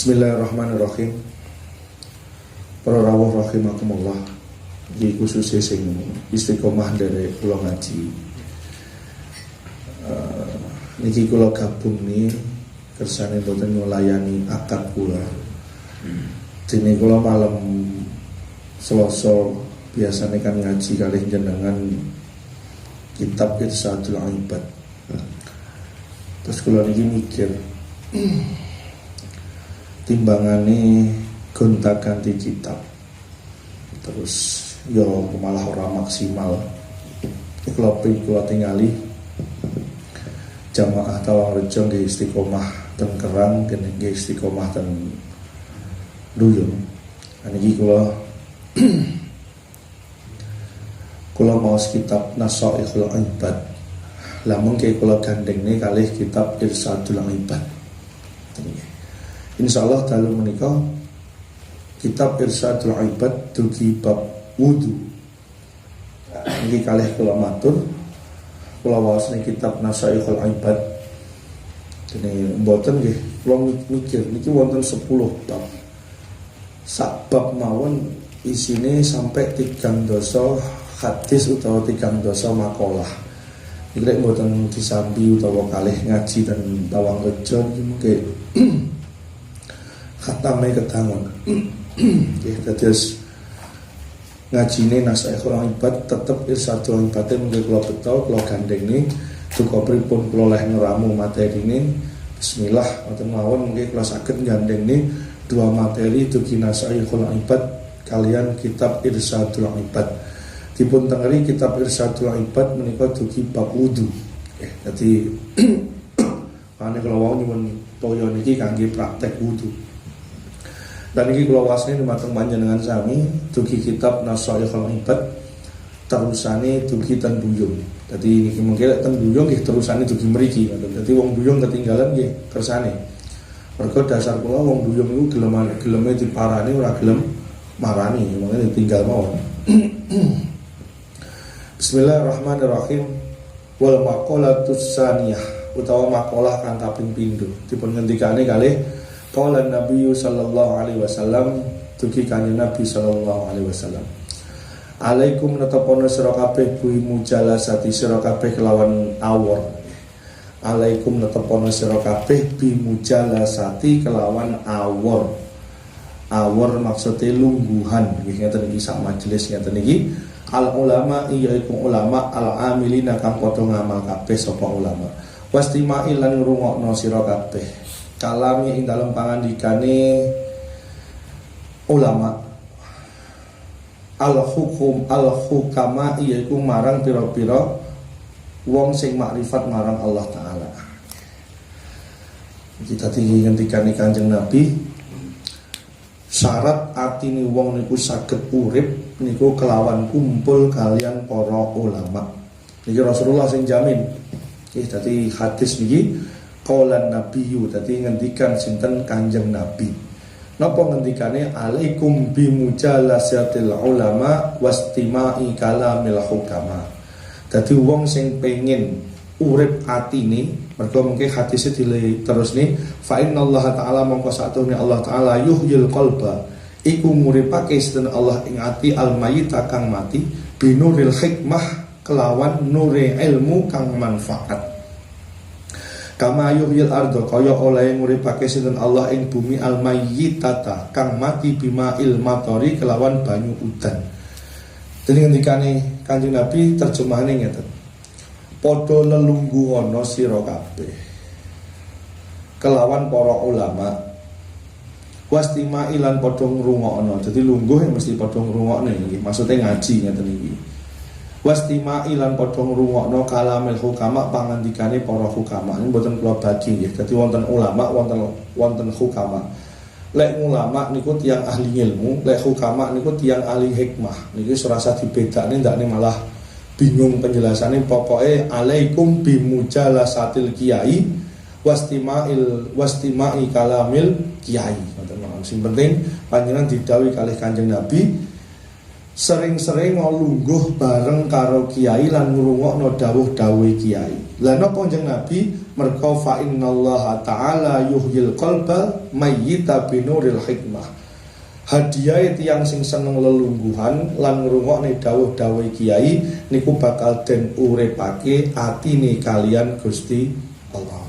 Bismillahirrahmanirrahim. Para rawuh rahimakumullah. Iki khususé sing istiqomah dari kula ngaji. Niki kula gabung nih kersane boten melayani akad kula. Dene kula malam Selasa biasanya kan ngaji kalih jenengan kitab Irsadul Ibad. Terus kula niki mikir timbangane gonta-ganti kitab terus ya malah ora maksimal. Kula tingali jamaah Tawarrejo nggih istiqomah ten Kerang nggih istiqomah ten Duyung. Niki kula maos kitab Nasaihul Ibad. Lah mengke kula gandengne kalih kitab Irsadul Ibad. Insyaallah dalu menika kitab Irsadul Ibad dugi bab wudu. Niki kalih kula matur kula waosne kitab Nasaihul Ibad. Dene mboten nggih kula mikir niki wonten 10 bab. Sak bab mawon isine sampai 3 dosa hadis utawa 3 dosa makalah. Iki lek mboten disambi utawa kalih ngaji dan Tawarrejo niki mengke khatame kedangon. Nggih dados ngajine Nasaihul Ibad tetep Irsadul Ibad mengke kula beto kula gandengne duka pripun kula leh ngeramu materine. Bismillah wonten mawon mengke kula saged gandengne dua materi dugi Nasaihul Ibad kalian kitab Irsadul Ibad. Dipun tengeri kitab Irsadul Ibad menika dugi bab wudu. Dadi mane kula wau nyuwun toya niki kangge praktek wudu. Dan ini kula wasne dumateng panjenengan sami dugi kitab Nasaihul Ibad terusane dugi ten Duyung. Dadi niki mengke ten Duyung nggih terusane dugi mriki. Dadi wong Duyung ketinggalan nggih kersane. Mergo dasar kula wong Duyung niku geleme diparani ora gelem marani, mangke ditinggal mawon. Bismillahirrahmanirrahim. Wal maqalatus saniyah utawa makalah kang kaping pindho dipun ngendikane kalih qala Nabi sallallahu alaihi wasallam dugi kanjeng Nabi sallallahu alaihi wasallam. Alaikum natapono sira kabeh kuwi mujalasati sira kabeh kelawan awor. Alaikum natapono sira kabeh bi mujalasati kelawan awor. Awor maksude lungguhan nggih ngeten iki sak majelis ngeten iki. Al ulama yaiku ulama al amilina kang padha ngamal kabeh sapa ulama. Wastima'il lan ngrungokno sira kabeh kalami ing dalem pangandikane ulama al hukama yaiku marang pira-pira wong sing makrifat marang Allah taala. Kita tinggi ngendikane Kanjeng Nabi syarat atine wong niku saged urip niku kelawan kumpul kalian para ulama. Niki Rasulullah sing jamin. Dadi hadis niki qaulan nabiyyu, dadi ngendikan sinten Kanjeng Nabi. Napa ngendikane alaikum bi mujalasatil ulama wastima'i kalamil hukama. Dadi wong sing pengin urip atine mergo mengke hadise terusne fa innallaha ta'ala mongko satune Allah taala yuhyil qalba iku nguripake sinten Allah ing ati al mayyita kang mati binuril hikmah kelawan nure ilmu kang manfaat. Kama yuhyil ardo kaya oleh nguripake sinten Allah ing bumi al mayyitata kang mati bima il matori kelawan banyu udan. Dene ngendikane Kanjeng Nabi terjemahane ngeten. Padha lelungguhana sira kabeh kelawan para ulama wastimai lan padha ngrungokno. Dadi lungguh mesti padha ngrungokne iki maksude ngaji ngeten iki. Wastimai lan padha ngrungokno kalamil hukama pangandikane para hukama. Ini mboten kula bagi nggih. Dadi wonten ulama, wonten hukama. Lek ulama niku tiyang ahli ilmu, lek hukama niku tiyang ahli hikmah. Niki serasa dibedakne ndakne malah bingung penjelasannya. Pokoknya alaikum bimujalasatil kiai wastima'i kalamil kiai. Sing penting panjenengan didhawuhi kalih Kanjeng Nabi sering-sering nglungguh bareng karo kiai lan ngrungokno dawuh-dawuhe kiai. Lah napa Kanjeng Nabi merga fa innallaha ta'ala yuhyil qalba mayyita binuril hikmah. Hadiah tiyang sing seneng lelungguhan lan ngrungokne dawuh-dawuhe kiai niku bakal den uripake atine kalian Gusti Allah.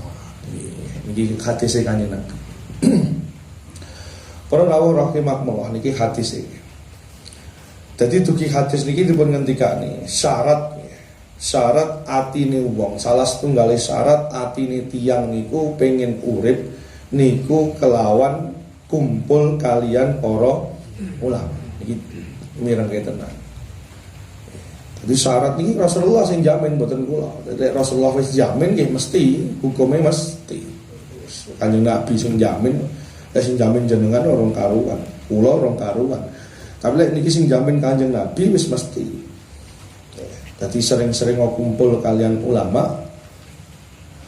Niki hadis Kanjeng Nabi. Para rawuh rahimakumullah niki hadis iki. Jadi dugi hadis niki dipun ngendikane syarat atine wong, salah setunggal syarat atine tiyang niku pengen urip niku kelawan kumpul kalian para ulama. Iki mireng tenan. Jadi syarat niki Rasulullah sing jamin mboten kula. Jadi Rasulullah wis jamin nggih mesti, hukume mesti. Kanjeng Nabi sing jamin, sing jamin jenengan orang karuan, kula orang karuan. Tapi lek niki sing jamin Kanjeng Nabi wis mesti. Jadi sering-sering kumpul kalian ulama,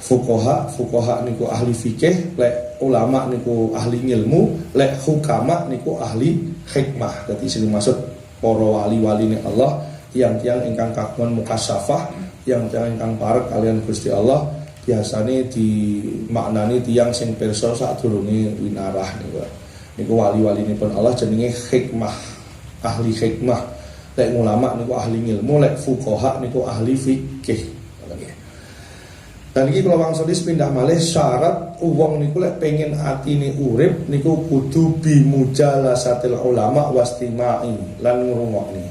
fuqaha niku ahli fikih, lek ulama niku ahli ilmu, lek hukama niku ahli hikmah. Jadi sing maksud para wali-wali Allah, tiang-tiang ingkang kagungan mukasyafah, tiang-tiang ingkang parek kalian Gusti Allah, biasane dimaknani tiang sing pirsa sadurunge winarah niku wali-walinipun Allah jenenge hikmah. Ahli hikmah, lek ulama niku ahli ilmu, lek fuqaha niku ahli fikih. Dan iki kula wangsuli pindah malih syarat wong niku lek pengen atine urip niku kudu bimujalasatil ulama wastimai lan ngrungokne.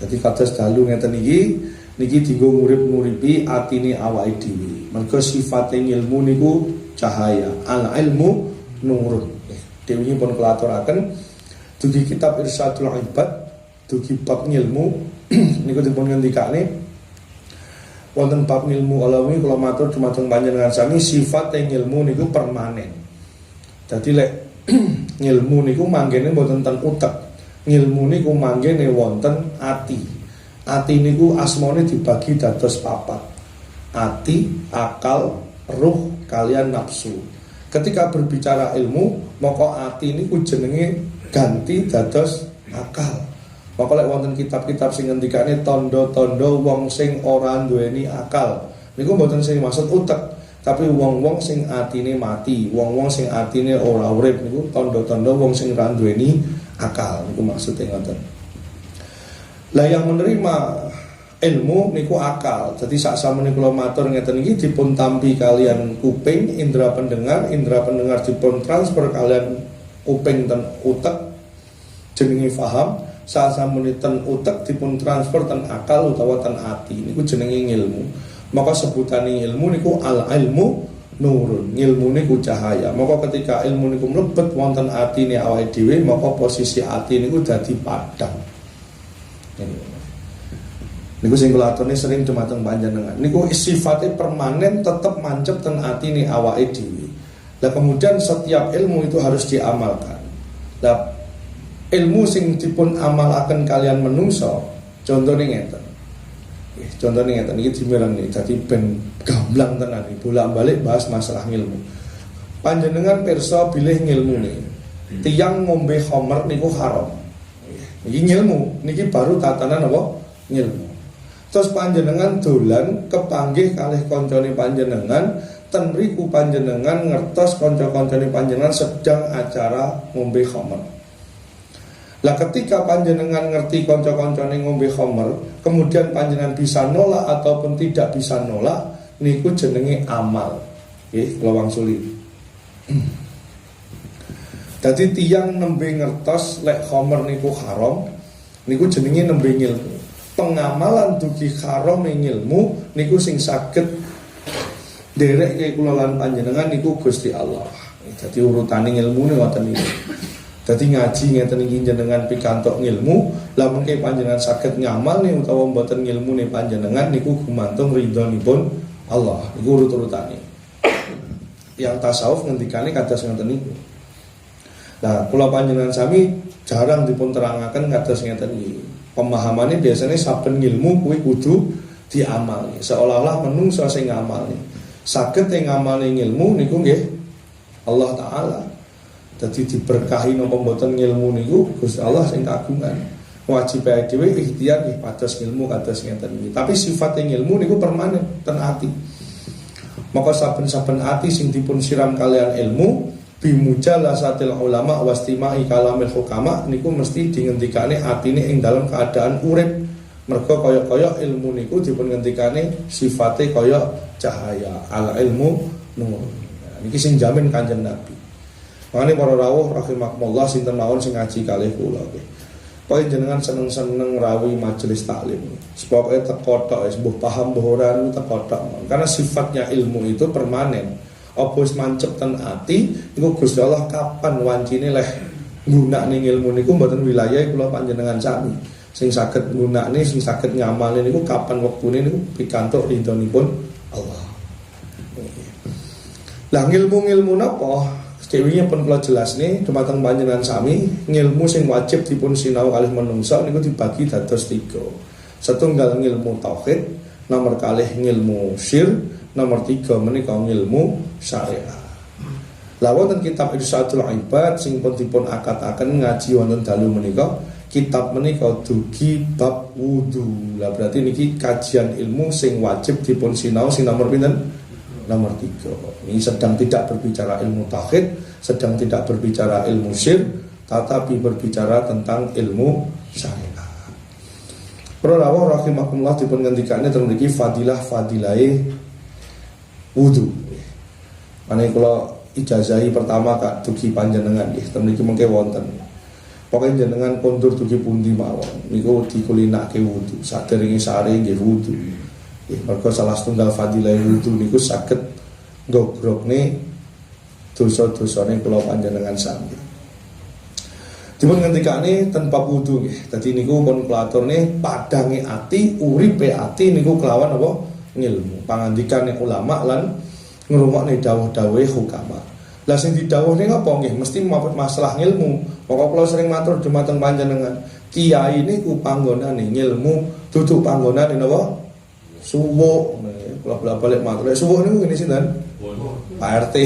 Jadi kados dalu ngeten niki dienggo ngurip-nguripi atine awake dhewe. Mergo sifate ilmu niku cahaya, al ilmu nurun. Dewi pun kelaturaken dugi kitab Irsyadul Ibad, dugi bab ilmu niku dipun ngendikane wonten bab ilmu alawi kula matur dumateng panjenengan sami sifat ilmu niku permanen. Dadi lek ilmu niku manggene mboten ten utek. Ilmu niku manggene wonten ati. Ati niku asmane dibagi dados papat. Ati, akal, ruh kalian nafsu. Ketika berbicara ilmu, maka ati niku jenenge ganti dados akal. Maka lek wonten kitab-kitab sing ngendikane tondo-tondo wong sing ora duweni akal. Niku mboten sing maksud utek, tapi wong-wong sing atine mati, wong-wong sing atine ora urip niku tondo-tondo wong sing ora duweni akal. Niku maksude ngoten. Lah yang menerima ilmu niku akal. Jadi sak samene kula matur ngeten iki dipun tampi kalian kuping, indera pendengar dipun transfer kalian kuping ten utek jenenge faham, sasamune ten utek dipun transfer ten akal utawa ten ati niku jenenge ilmu. Maka sebutane ilmu niku al ilmu nurun, ilmu niku cahaya. Maka ketika ilmu niku mlebet wonten atine awake dhewe, maka posisi ati niku dadi padhang. Niku sing kula aturi sering dumateng panjenengan. Niku sifatnya permanen tetep mancep ten atine awake dhewe. Lah kemudian setiap ilmu itu harus diamalkan. Lah ilmu sing dipun amalaken kalian menungso, contohnya ngeten. Contohnya ngeten iki dimireng dadi ben gamblang tenan iki bolak-balik bahas masalah ilmu. Panjenengan pirsa bilih ngilmune. Tiyang ngombe khamr niku haram. Iki ilmu, niki baru tatanan apa? Ilmu. Terus panjenengan dolan kepanggih kalih koncone panjenengan, ten mriku panjenengan ngertos kanca-kancane panjenengan sedang acara ngombe khamr. Lah ketika panjenengan ngerti kanca-kancane ngombe khamr, kemudian panjenengan bisa nolak ataupun tidak bisa nolak, niku jenenge amal. Nggih, kula wangsuli. Dadi tiyang nembe ngertos lek khamr niku haram, niku jenenge nembe ilmu. Pengamalan dugi haram ilmu niku sing saged nderek kula lan panjenengan niku Gusti Allah. Dadi urutane ilmune ngoten iki. Dadi ngaji ngeten iki jenengan pikantuk ilmu, lah mengke panjenengan saged ngamalne utawa mboten ilmune panjenengan niku gumantung ridhonipun Allah. Niku urut-urutane. Yang tasawuf ngendikane kados ngoten niku. Nah, kula panjenengan sami jarang dipun terangaken kados ngeten iki. Pemahamannya biasanya saben ilmu kuwi kudu diamali. Seolah-olah menungso sing ngamali. Saged sing ngamali ilmu niku nggih Allah taala. Dadi diberkahi napa mboten ilmu niku Gusti Allah sing kagungan. Wajib ae dhewe ikhtiar nggih pados ilmu kados ngeten iki. Tapi sifatnya ilmu niku permanen ten ati. Maka saben-saben ati sing dipun siram kalian ilmu bimujalasatil ulama wastimai kalamil hukama niku mesti dingendikane atine ing dalam keadaan urip. Mergo kaya-kaya ilmu niku dipun ngendikane sifate kaya cahaya, al ilmu nur. Niki sing jamin Kanjeng Nabi. Makane para rawuh rahimakumullah sinten mawon sing ngaji kalih kula nggih. Pokoke jenengan seneng-seneng rawi majelis taklim. Pokoke teko tok wis mbuh paham mbuh ora teko tok. Karena sifatnya ilmu itu permanen. Apa wis mancep ten ati niku Gusti Allah kapan wancine leh nggunakne ilmu niku mboten wilayah kula panjenengan sami. Sing saged nggunakne, sing saged ngamalne niku kapan wektune niku pikantuk ridhonipun Allah. Lah ngilmu-ngilmu napa? Dewinya pun kula jelasne dumateng panjenengan sami, ngilmu sing wajib dipun sinau kalih manungsa niku dibagi dados 3. Setunggal ngilmu tauhid, nomor kalih ngilmu syir, nomor 3 menika ngilmu syariah. Lah wonten kitab Irsyadul Ibad sing pun dipun akad-aken ngaji wonten dalu menika, kitab menika dugi bab wudu. Lah berarti niki kajian ilmu sing wajib dipun sinau sing nomor pinten? Nomor 3. Ini sedang tidak berbicara ilmu tauhid, sedang tidak berbicara ilmu syir, tetapi berbicara tentang ilmu syariah. Para rawuh rahimakumullah dipun ngendikane teng mriki fadilahe wudu. Mane kula ijazahi pertama Kak dugi panjenengan nggih teng mriki mengke wonten. Pokoke jenengan kondur dugi pundi mawon niku dikulinake wudu. Sadèrènge sare nggih wudu. Mergo salah setunggal fadilah wudu niku saged ngogrokne dosa-dosane kula panjenengan sami. Dipun ngendikane tanpa wudu nggih. Dadi niku pun kula aturne padange ati, uripe ati niku kelawan apa? Ngilmu. Pangandikane ulama lan ngrungokne dawuh-dawuhe hukama. Lah sing didhawuhne apa nggih? Mesti masalah ngilmu. Pokok kula sering matur dumateng panjenengan, kiai niku panggonane ngilmu, dudu panggonane napa? Suwuk, kalau balik matur. Suwuk niku ngene sinten? Pak RT.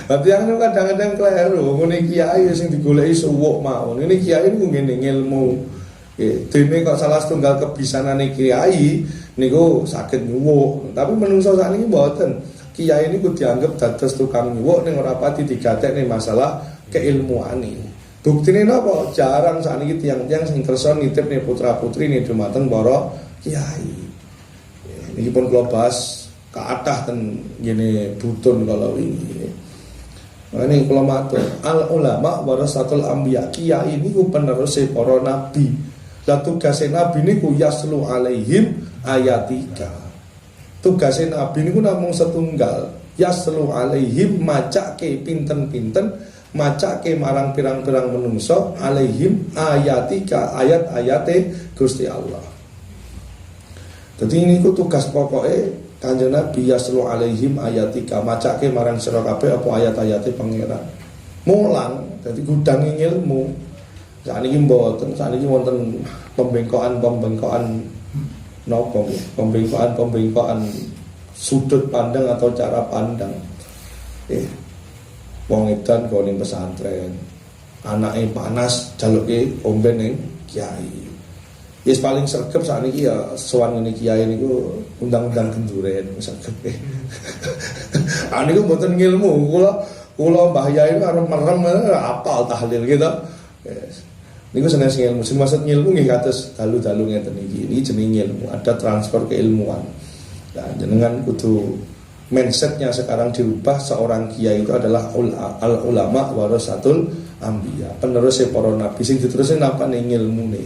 Tapi yang kadang-kadang keliru. Ngene kiai sing digoleki suwuk mawon. Ngene kiai niku ngene ngilmu. Dene kok salah setunggal kebisanane kiai niku saged nyuwuk. Tapi menungso sakniki mboten. Kiai niku dianggap dados tukang nyuwuk ning ora pati digatekne masalah keilmuane. Buktine napa? Jarang sakniki tiyang-tiyang sing kersa nitipne putra-putrine dumateng para kiai. Niki pun kula bahas kathah ten ngene butun kala wingi. Mane kula matur, al ulama warasatul anbiya. Kiai niku peneruse para nabi. Lah tugase nabi niku yaslu alaihim ayatika. Tugase nabi niku namung setunggal. Yaslu alaihim macake pinten-pinten macake marang pirang-pirang menungso alaihim ayatika ayat-ayate Gusti Allah. Dadi niku tugas pokoke Kanjeng Nabi yaslu alaihim ayatika macake marang sira kabeh apa ayat-ayate pangeran. Mulang dadi gudange ilmu. Sakniki mboten, sakniki wonten pembengkokan napa nggih? Pembengkokan sudut pandang atau cara pandang. Wong edan kok ning pesantren, anake panas jaluke omben ning kiai. Yes paling sregep sakniki ya sowan ngene kiai niku undang-undang genduren sregep. Niku mboten ngilmu, kula Mbah Yai karo merem apal tahlil gitu. Yes. Niku seneng ilmu, sing maksud ngilmu nggih kados dalu-dalu ngeten iki. Iki jenenge ilmu, ada transfer keilmuan. Nah, jenengan kudu mindsetnya sekarang dirubah. Seorang kiai itu adalah al ulama warasatul anbiya, penerus para nabi sing diterusne napa ning ilmune.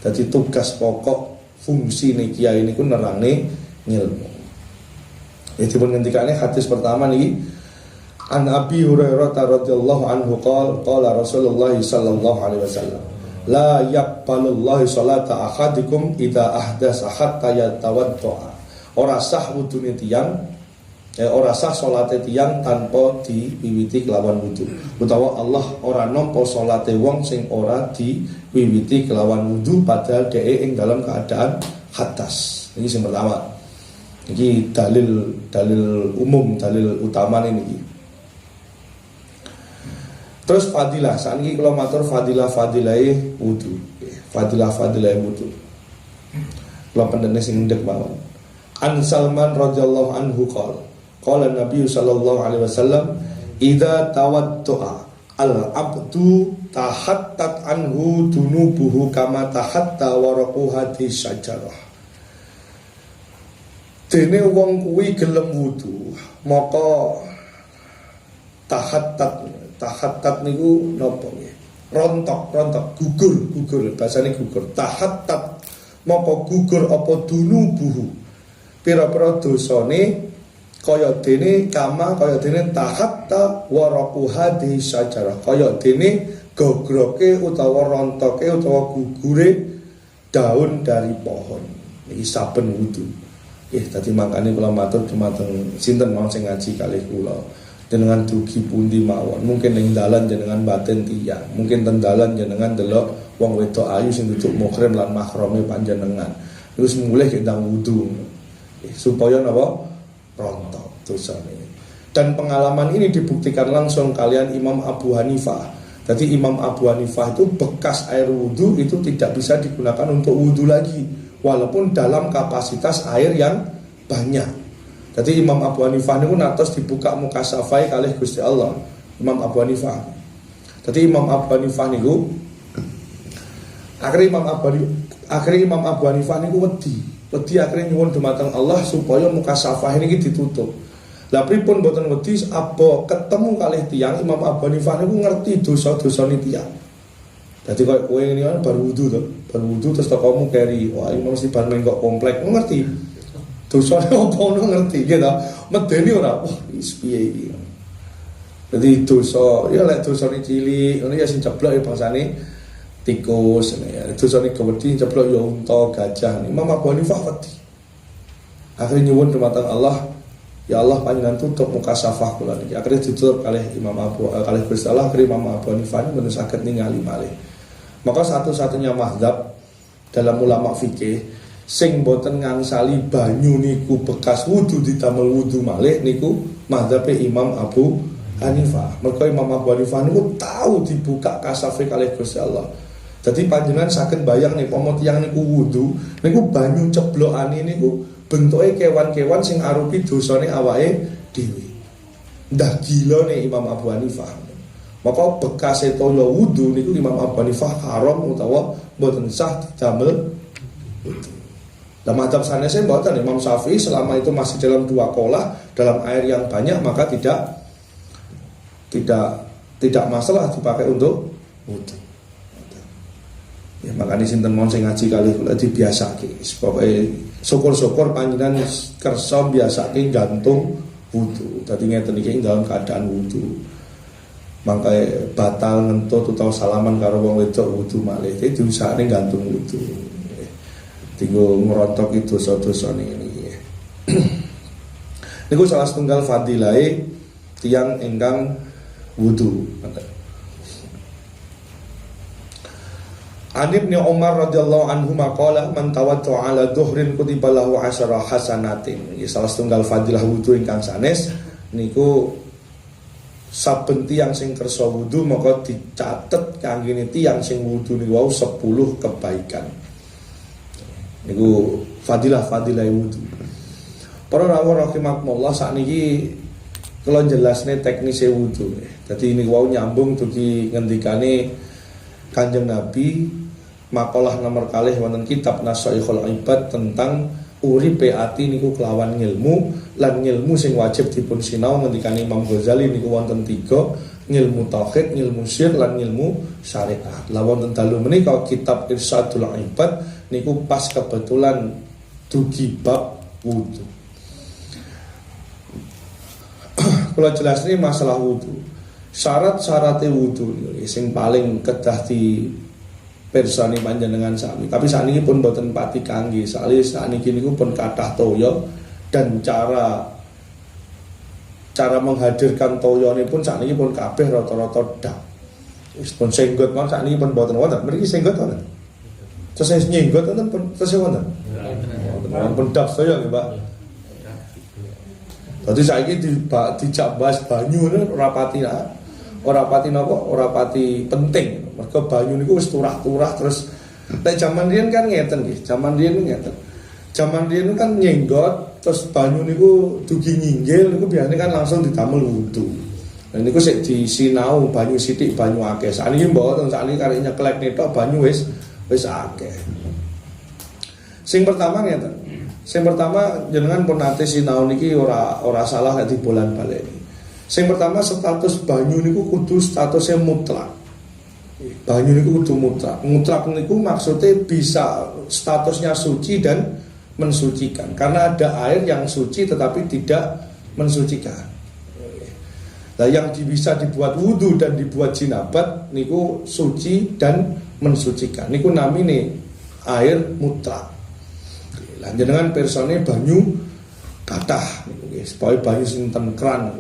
Dadi tugas pokok fungsi nih kiai niku nerangne ilmu. Dipun ngendikane hadis pertama niki an Abi Hurairah radhiyallahu anhu qala Rasulullah sallallahu alaihi wasallam la yaqbalullahu salata ahadikum idza ahdasa hatta yatawadda. Ora sah wudune tiyang ora sah salate tiyang tanpa diwiwiti kelawan wudu. Utawa Allah ora nampa salate wong sing ora diwiwiti kelawan wudu padahal dhek ing dalam keadaan hadas. Ini sing pertama. Iki dalil umum, dalil utama niki. Terus fadilah, saat ini kalau matur fadilah-fadilai wudu. Fadilah-fadilai wudu. Kalau pendene sing ndek mawon. An Salman radhiyallahu anhu qala Nabi sallallahu alaihi wasallam, "Idza tawaddu'a al-'abdu tahattat anhu dunubuhu kama tahatta waraqu hati syajarah." Dene wong kuwi gelem wudu, maka tahattat niku napa nggih? Rontok, gugur, bahasane gugur. Tahattat maka gugur apa dunubuhu. Pira-pira dosane kaya dene tahatta waraqu hadi syajarah. Kaya dene gogroke utawa rontoke utawa gugure daun dari pohon. Iki saben wudu. Tadi makanya kula matur dumateng sinten mawon sing ngaji kalih kula. Jenengan dugi pundi mawon, mungkin ning dalan jenengan batin tiyang, mungkin teng dalan jenengan delok wong wedok ayu sing duduk muhrim lan mahrame panjenengan. Terus mulih kendang wudu. Supaya napa? Rontok dosane. Dan pengalaman ini dibuktikan langsung kalian Imam Abu Hanifah. Jadi Imam Abu Hanifah itu bekas air wudu itu tidak bisa digunakan untuk wudu lagi, walaupun dalam kapasitas air yang banyak. Jadi Imam Abu Hanifah niku natos dibuka muka safai kalih Gusti Allah. Imam Abu Hanifah. Jadi Imam Abu Hanifah niku akhirnya Imam Abu Hanifah niku wedi akhirnya nyuwun dumateng Allah supaya muka safah ini ditutup. Lah pripun mboten wedi apa ketemu kalih tiyang Imam Abu Hanifah niku ngerti dosa-dosane tiyang. Dadi koyo kowe ngene baru wudu terus tokomu keri, wah iki mesti bar menggok komplek ngerti. Dosane apa ono ngerti gitu. Medeni ora, wah wis piye iki. Dadi dosa, ya lek dosane cilik, ngono ya sing ceblok ya bangsane tikus, ya dosane gede ceblok ya unta, gajah. Imam Abu Hanifah wedi. Akhirnya nyuwun dumateng Allah, ya Allah panjenengan tutup muka safah kula niki. Akhirnya ditutup kalih kalih Gusti Allah, akhirnya Imam Abu Hanifah ini saged ningali malih. Maka satu-satunya mazhab dalam ulama fikih sing boten ngangsali banyu niku bekas wudu didamel wudu malih niku mazhabe Imam Abu Hanifah. Mergo Imam Abu Hanifah niku tahu dibuka kasafe kalih Gusti Allah. Jadi panjenengan saged bayang nih pomo tiyang niku wudu niku banyu ceblokane niku bentuke kewan-kewan sing arupi dosane awake dhewe. Ndah gila nih Imam Abu Hanifah. Maka bekas toya wudu niku Imam Abu Hanifah haram utawa boten sah didamel wudu. Nah, mazhab sanesnya mboten Imam Syafi'i selama itu masih dalam dua kolah dalam air yang banyak maka tidak masalah dipakai untuk wudu. Ya makanya sinten mon sing ngaji kali kula dibiasake. Pokoke syukur-syukur panjenengan kersa biasake gantung wudu. Dadi ngeten iki dalam keadaan wudu. Mangkae batal ngentut utawa salaman karo wong wedok wudu malih. Dadi diusahane gantung wudu. Tinggal merontoki dosa-dosa ini. Niku salah setunggal fadilai tiang enggang wudu. An Ibnu Umar radhiyallahu anhu maqala man tawadda'a ala dhuhrin kutiba lahu 10 hasanatin. Iki salah setunggal fadilah wudu ingkang sanes niku saben tiyang sing kersa wudu maka dicatet kangge tiyang sing wudu niku wau 10 kebaikan. Niku fadilah wudu. Para rawuh rahimakumullah sakniki kula jelasne teknise wudu. Dadi niku wau nyambung dugi ngendikane Kanjeng Nabi makalah nomor kalih wonten kitab Nasaikhul Ibad tentang uripe ati niku kelawan ngilmu lan ngilmu sing wajib dipun sinau ngendikane Imam Ghazali niku wonten 3, ngilmu tauhid, ngilmu syirk lan ngilmu syariat. Lah wonten dalu menika kitab Irsyadul Ibad niku pas kebetulan dugi bab wudu. Kalau jelas ini masalah wudu. Syarat-syaratnya wudu sing paling kedah di persani panjenengan sami. Tapi sakniki pun boten pati kangge. Sakniki niku pun kathah toya dan cara menghadirkan toyone pun sakniki pun kabeh rata-rata dak. Wis pun senggot mawon sakniki pun boten wonten. Mriki senggot wonten. Terus nyenggot wonten terus wonten. Pun dak saya nggih, Pak. Dadi saiki dijak bahas banyu rapati lah. ora pati napa, ora pati penting. Mergo banyu niku wis turah-turah terus nek jaman riyen kan ngeten nggih, jaman riyen ngeten. Jaman riyen kan nyenggot terus banyu niku dugi nyinggil niku biasane kan langsung didamel wudu. Nah niku sik disinau banyu sithik banyu akeh. Sakniki mboten, sakniki karek nyeklek netok banyu wis akeh. Sing pertama ngeten. Sing pertama jenengan pun nate sinau niki ora salah nek dibolan baleni. Sing pertama status banyu niku kudu statusnya mutlak. Banyu niku kudu mutlak. Mutlak niku maksudnya bisa statusnya suci dan mensucikan. Karena ada air yang suci tetapi tidak mensucikan. Nah, yang bisa dibuat wudhu dan dibuat jinabat niku suci dan mensucikan. Niku namine air mutlak. Lah jenengan persone banyu kathah niku nggih, supaya banyu sing ten keran.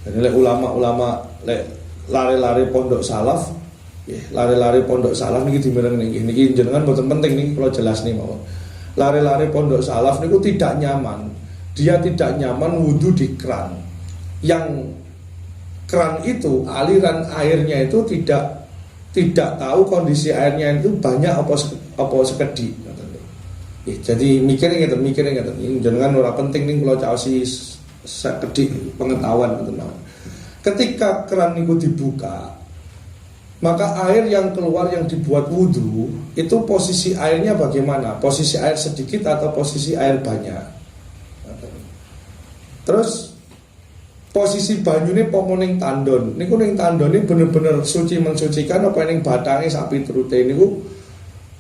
Jadi ulama-ulama lare-lare pondok salaf, lare-lare pondok salaf niki dimireng niki jenengan mboten penting niki kalau jelas nih mawon. Lare-lare pondok salaf niku tidak nyaman. Dia tidak nyaman wudhu di keran. Yang keran itu aliran airnya itu tidak tahu kondisi airnya itu banyak apa sekedhik. Jadi mikirnya ngeten. Jenengan ora penting nih kalau caosi sekedhik pengetahuan gitu. Ketika keran itu dibuka, maka air yang keluar yang dibuat wudhu itu posisi airnya bagaimana? Posisi air sedikit atau posisi air banyak? Terus posisi banyu ini pomoning tandon. Niku ning tandon ini bener-bener suci mensucikan apa ning batange sapi terute niku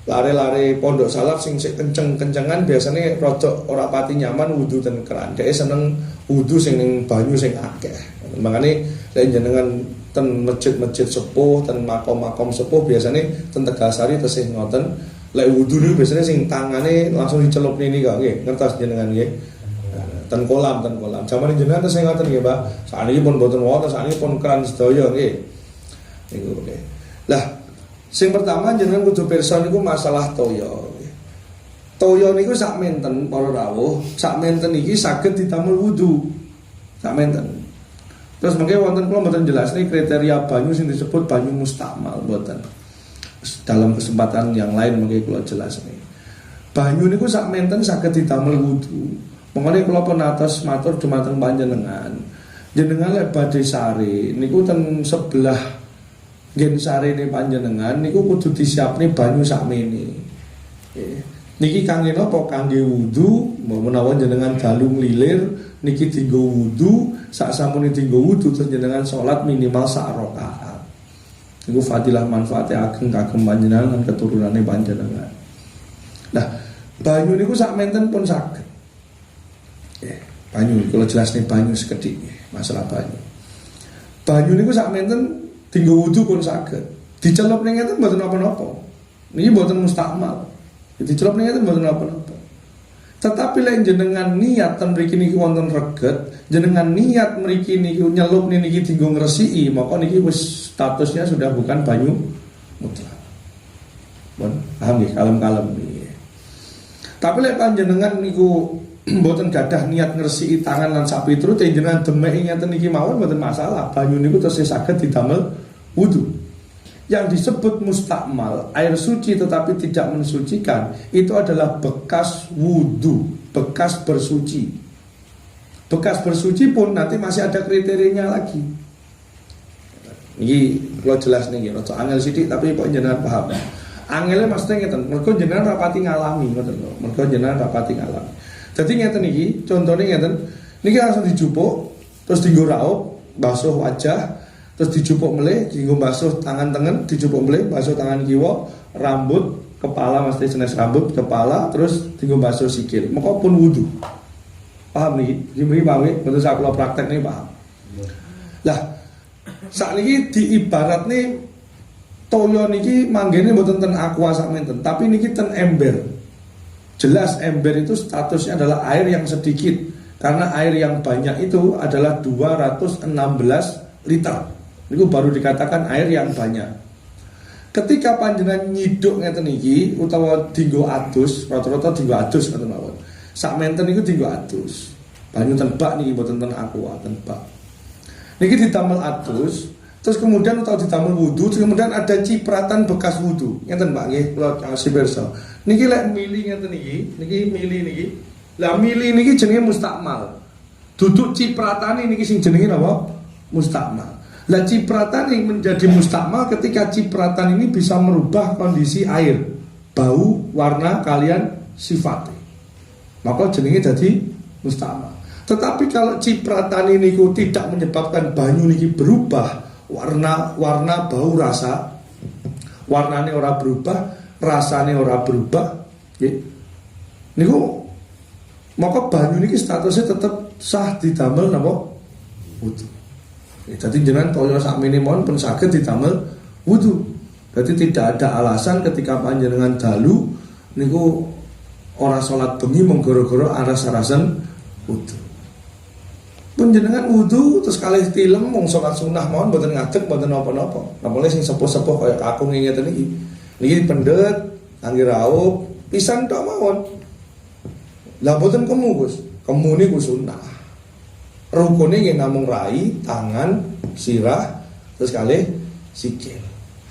lare-lare pondok salaf sing kenceng-kencengan biasanya rodok ora pati nyaman wudhu ten keran. Dhek seneng wudhu sing ning banyu sing akeh. Makane lek jenengan ten masjid-masjid sepuh, ten makom-makom sepuh biasanya ten Tegasari tesih ngoten. Lek wudhu niku biasanya sing tangane langsung dicelup niki kok nggih. Ngertos jenengan nggih. Ten kolam. Zaman jenengan tesih ngoten nggih, Mbak. Sakniki pun mboten wonten, sakniki pun keran sedaya nggih. Niku nggih. Lah sing pertama jenengan kudu pirsa niku masalah toya. Toya niku sak menten para rawuh, sak menten iki saged ditamel wudu. Sak menten. Terus mengke wonten kula mboten jelas nih kriteria banyu sing disebut banyu mustakmal mboten. Dalam kesempatan yang lain mengke kula jelas nih. Banyu niku sak menten saged ditamel wudu. Mengene kula pun atas matur dumateng panjenengan. Jenengan lek badhe sare niku ten sebelah gen sarene panjenengan niku kudu disiapne banyu sakmene. Niki kangge napa? Kangge wudu, menawa jenengan dalu nglilir niki dienggo wudu, sak sampune dienggo wudu terus jenengan salat minimal sak rakaat. Niku fadilah manfaatnya ageng kagem panjenengan lan keturunane panjenengan. Nah, banyu niku sak menten pun saged. Banyu kalau jelas nih banyu sekedhik masalah banyu. Banyu niku sak menten tinggal wudu pun saged. Dicelup ning ngeten mboten napa-napa. Niki mboten mustakmal. Dicelup ning ngeten mboten napa-napa. Tetapi lek jenengan niat ten mriki niki wonten reget, jenengan niat mriki niki nyelup niki dienggo ngresiki, maka niki wis statusnya sudah bukan banyu mutlak. Bon, paham nggih, kalem-kalem niki. Tapi lek panjenengan niku mboten gadah niat ngresiki tangan lan sapi terus jenengan demek ngeten niki mawon mboten masalah. Banyu niku tesih saged didamel wudu. Yang disebut mustakmal, air suci tetapi tidak mensucikan, itu adalah bekas wudu, bekas bersuci. Bekas bersuci pun nanti masih ada kriterianya lagi. Ini kalau jelas nih, rada angel sithik tapi kok jenengan paham. Angele maksudnya ngeten, mergo jenengan rapati ngalami ngoten lho. Mergo jenengan rapati ngalami. Dadi ngeten iki, contone ngeten, niki langsung dijupuk, terus dienggo raup, basuh wajah, terus dijupuk meleh, dienggo basuh tangan tengen, dijupuk meleh, basuh tangan kiwa, rambut, kepala mesti jenis rambut, kepala, terus dienggo basuh sikil. Maka pun wudu. Paham niki? Iki paham nggih, betul sak kula praktek niki paham. Lah, sakniki diibaratne toya niki manggene mboten ten aqua sakmenten, tapi niki ten ember. Jelas ember itu statusnya adalah air yang sedikit, karena air yang banyak itu adalah 216 liter. Itu baru dikatakan air yang banyak. Ketika panjenengan nyiduk ngeten iki utawa dienggo adus, rata-rata dienggo adus ngoten mawon. Sak menten niku dienggo adus. Banyu ten bak niki mboten ten aqua, ten bak. Niki didamel adus, terus kemudian utawa didamel wudu, terus kemudian ada cipratan bekas wudu. Ngeten Pak nggih, kula kasih pirsa. Niki lek mili ngeten niki mili niki. Lah mili niki jenenge mustakmal. Duduk cipratane niki sing jenenge napa? Mustakmal. Lah cipratan yang menjadi mustakmal ketika cipratan ini bisa merubah kondisi air, bau, warna kalian sifatnya. Maka jenenge jadi mustakmal. Tetapi kalau cipratan ini tidak menyebabkan banyu niki berubah warna, bau, rasa, warnane ora berubah, rasane ora berubah, niku maka banyu niki statusnya tetap sah didamel napa wudu. Jadi jenengan toyo sakmene mawon pun saged didamel wudu. Jadi tidak ada alasan ketika panjenengan dalu niku ora salat bengi mung gara-gara aras-arasen wudu. Panjenengan wudu terus kalih tilem mung salat sunah mawon mboten ngadeg mboten napa-napa. Namane sing sepuh-sepuh kaya kakung ngeten iki. Niki pendet kangge raup pisan tok mawon. Lah mboten kemu Gus. Kemu niku sunah. Rukune nggih namung rai, tangan, sirah, terus kalih sikil.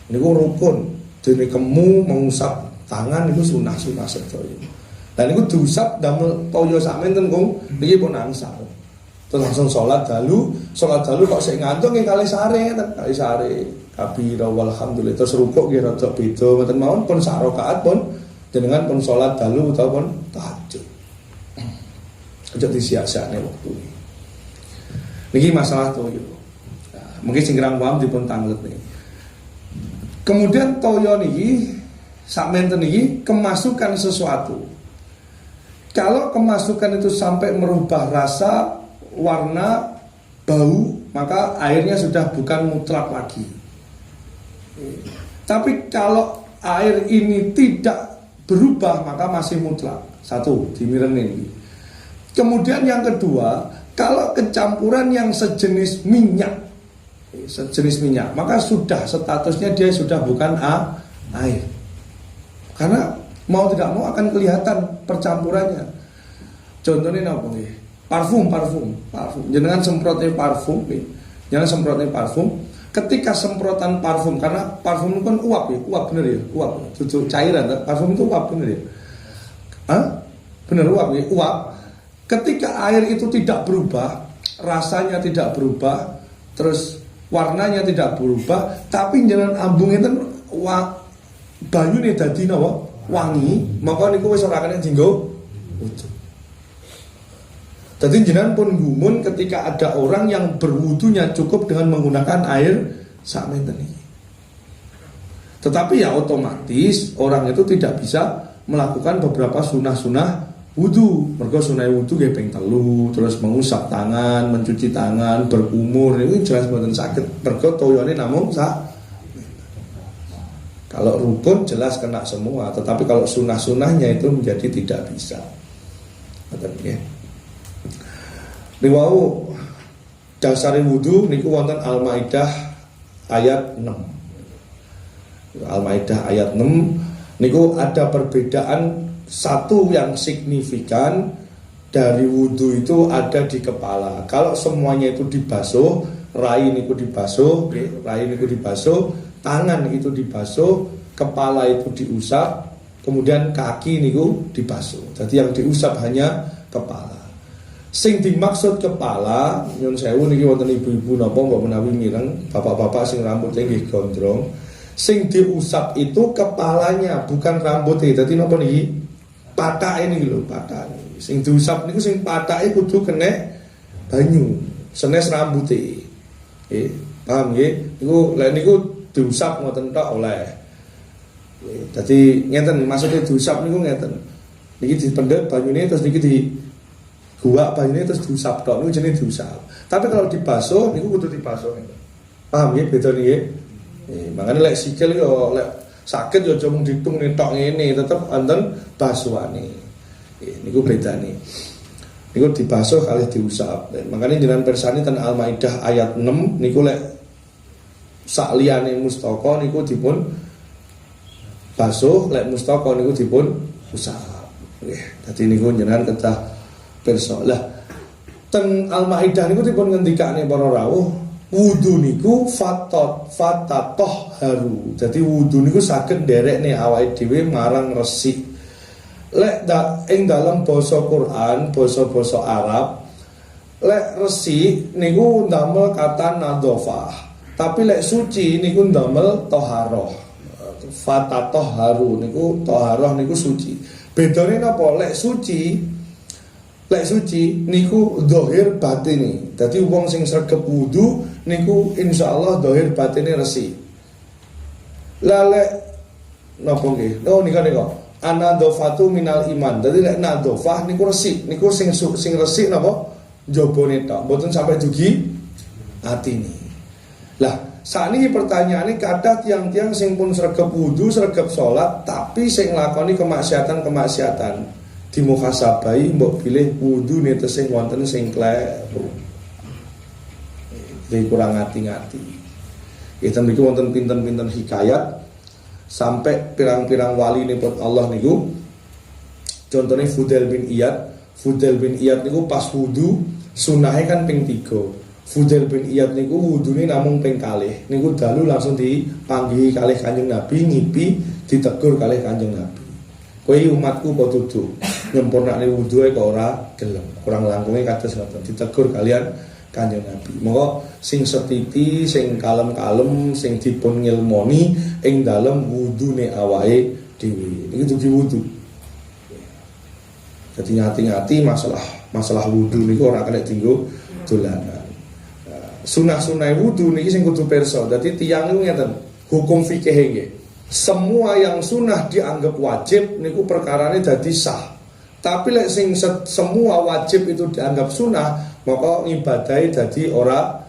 Niku rukun. Dene kemu mengusap tangan niku sunah-sunah sedaya. Lah niku diusap damel toya sakmenten Kung, niki pun angsal. Terus langsung sholat dalu kok sik ngantuk nggih kalih sare ngeten, kalih sare. Kabira walhamdulillah terus rukuk nggih rada beda ngoten mawon pun sak rakaat pun jenengan pun sholat dalu utawa pun tahajud. Aja disia-siane waktu ini. Niki masalah toyo. Nah, mungkin sing kirang paham dipun tanglet niki. Kemudian toyo niki sakmenten niki kemasukan sesuatu. Kalau kemasukan itu sampai merubah rasa, warna, bau, maka airnya sudah bukan mutlak lagi. Tapi kalau air ini tidak berubah maka masih mutlak. Satu, dimireni ini. Kemudian yang kedua, kalau kecampuran yang sejenis minyak, maka sudah statusnya dia sudah bukan air. Karena mau tidak mau akan kelihatan percampurannya. Contohnya apa nih? Parfum. Jangan semprotnya parfum, jangan semprotnya parfum. Ketika semprotan parfum, karena parfum itu kan uap ya, uap bener ya, uap. Itu cairan, parfum itu uap bener ya. Bener uap ya, uap. Ketika air itu tidak berubah, rasanya tidak berubah, terus warnanya tidak berubah, tapi jangan ambung itu banyu nih dadi nawa wangi, maka niku wis ora kena dienggo wudu. Jadi jenengan pun gumun ketika ada orang yang berwudunya cukup dengan menggunakan air sakmenten iki. Tetapi ya otomatis orang itu tidak bisa melakukan beberapa sunah-sunah wudu. Mergo sunah wudu nggih ping 3, terus mengusap tangan, mencuci tangan, berkumur ini jelas mboten saged. Mergo toyone namung sak. Kalau rukun jelas kena semua, tetapi kalau sunah-sunahnya itu menjadi tidak bisa. Ngoten nggih. Niku dasare wudu niku wonten Al-Maidah ayat 6. Al-Maidah ayat 6 niku ada perbedaan satu yang signifikan dari wudu itu ada di kepala. Kalau semuanya itu dibasuh, rai niku dibasuh, tangan itu dibasuh, kepala itu diusap, kemudian kaki niku dibasuh. Jadi yang diusap hanya kepala. Sing dimaksud kepala, nyun sewu niki wonten ibu-ibu napa mbok menawi mireng, bapak-bapak sing rambutnya nggih gondrong. Sing diusap itu kepalanya, bukan rambutnya. Dadi napa niki? Patake niki lho, patake. Sing diusap niku sing patake kudu kena banyu, senes rambute. Paham nggih? Niku lek niku diusap ngoten tok oleh. Dadi ngeten maksudnya diusap niku ngeten. Niki dipendhet banyune terus niki di gua banyune terus diusap tok niku jenenge diusap. Tapi kalau dibasuh niku kudu dibasuh. Paham nggih beda niki? Makanya lek sikil yo lek sakit yo aja mung ditung tok ngene, tetep wonten basuhane. Niku bedane. Niku dibasuh kalih diusap. Makanya jenengan persani ten Al-Maidah ayat 6 niku lek sakliyane mustaka niku dipun basuh, lek mustaka niku dipun usap. Nggih. Dadi niku jenengan kedah pirsa. Lah teng Al-Maidah niku dipun ngendikane para rawuh wudu niku fatatohharu. Jadi wudu niku saged nderekne awake dhewe marang resik. Lek ing dalam basa Quran, basa-basa Arab, lek resik niku ndamel kata nadhofah. Tapi lek suci niku ndamel toharoh. Fatatohharu niku toharoh niku suci. Bedane napa? Lek suci niku zahir batine. Dadi wong sing sregep wudu niku insyaallah zahir batine resik. Lah lek napa nggih? Oh nika anadhofatu minal iman. Dadi lek nadhofah niku resik. Niku sing resik napa? Jabone tok, mboten sampai dugi atine. Lah sakniki pertanyaane kathah tiang-tiang sing pun sregep wudu, sregep salat tapi sing nglakoni kemaksiatan dimuhasabai mbok pilih wudune tesih wonten sing kleru. Iki kurang ngati-ngati. Kita mriki wonten pinten-pinten hikayat sampai pirang-pirang wali nipun Allah niku. Contohnya Fudail bin Iyad niku pas wudu sunahe kan ping 3. Fudail bin Iyad niku wudune namung ping 2. Niku dalu langsung dipanggihi kalih Kanjeng Nabi, ngipi ditegur kalih Kanjeng Nabi. Kowe umatku apa dudu nyempurnakne wuduhe kok ora gelem. Kurang langkunge kados ngoten ditegur kalian Kanjeng Nabi. Monggo sing setiti, sing kalem-kalem, sing dipun ngilmoni ing dalem wudune awake dhewe. Niki dugi wudu. Jadi ngati-ngati masalah wudu niku ora kena dienggo dolanan. Sunah-sunah wudu niki sing kudu pirsa. Dadi tiyang niku ngeten, hukum fikih nggih. Semua yang sunnah dianggap wajib niku perkarane dadi sah. Tapi lek sing semua wajib itu dianggap sunnah, maka ngibadahi dadi ora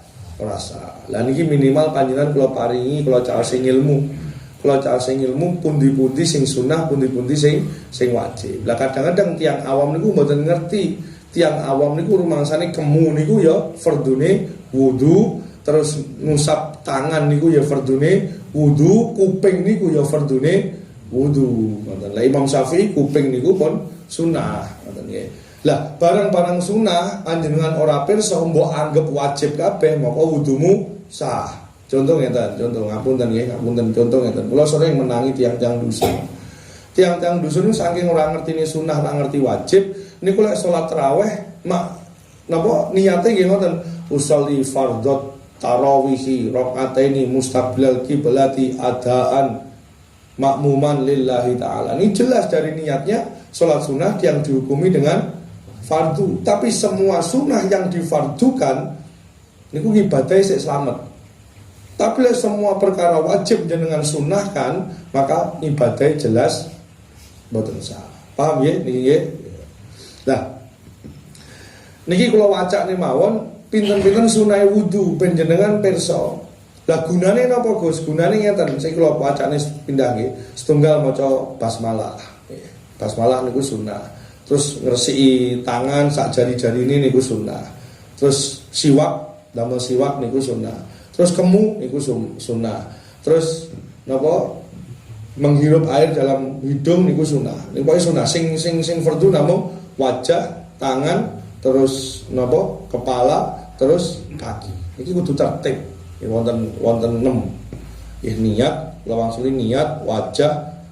sah. Lah niki minimal panjenengan kula paringi, kula caos ilmu. Kula caos ilmu pundi-pundi sing sunnah, pundi-pundi sing wajib. Lah kadang-kadang tiang awam niku mboten ngerti. Tiang awam niku rumangsane kemu niku ya fardune wudu, terus ngusap tangan niku ya fardune wudu, kuping niku ya fardune wudu. Ngoten. Lah Imam Syafi'i kuping niku pun sunah, ngoten nggih. Lah barang-barang sunah panjenengan ora pirsa mbok anggap wajib kabeh, maka wudumu sah. Contoh ngeten, contoh ngapunten nggih, ngapunten contoh ngeten. Kula sering menangi tiang-tiang dusun. Tiang-tiang dusun niku saking ora ngertine sunah, ora ngerti wajib, niku lek salat tarawih napa niate nggih ngoten, usolli fardhot tarawihi rakaataini mustaqbilal qiblati adaan makmuman lillahi ta'ala. Ini jelas dari niatnya sholat sunnah yang dihukumi dengan fardu. Tapi semua sunnah yang difardukan niku ibadah sik slamet. Tapi semua perkara wajib jenengan sunnahkan, maka ibadah jelas boten sah. Paham ya niki nggih? Nah, niki kula wacane mawon pinten-pinten sunai wudu penjenengan pirsa. Lah gunane napa Gus? Gunane ngeten, sing kula wacane pindah nggih. Setunggal maca basmalah. Basmalah niku sunah. Terus ngresiki tangan sak jari-jarine niku sunah. Terus siwak, damel siwak niku sunah. Terus kemu niku sunah. Terus napa menghirup air dalam hidung niku sunah. Niku sunah. Sing fardu namung wajah, tangan, terus napa kepala, terus kaki. Iki kudu tertib. Ya wonten 6. Ya niat, langsung niat wajah,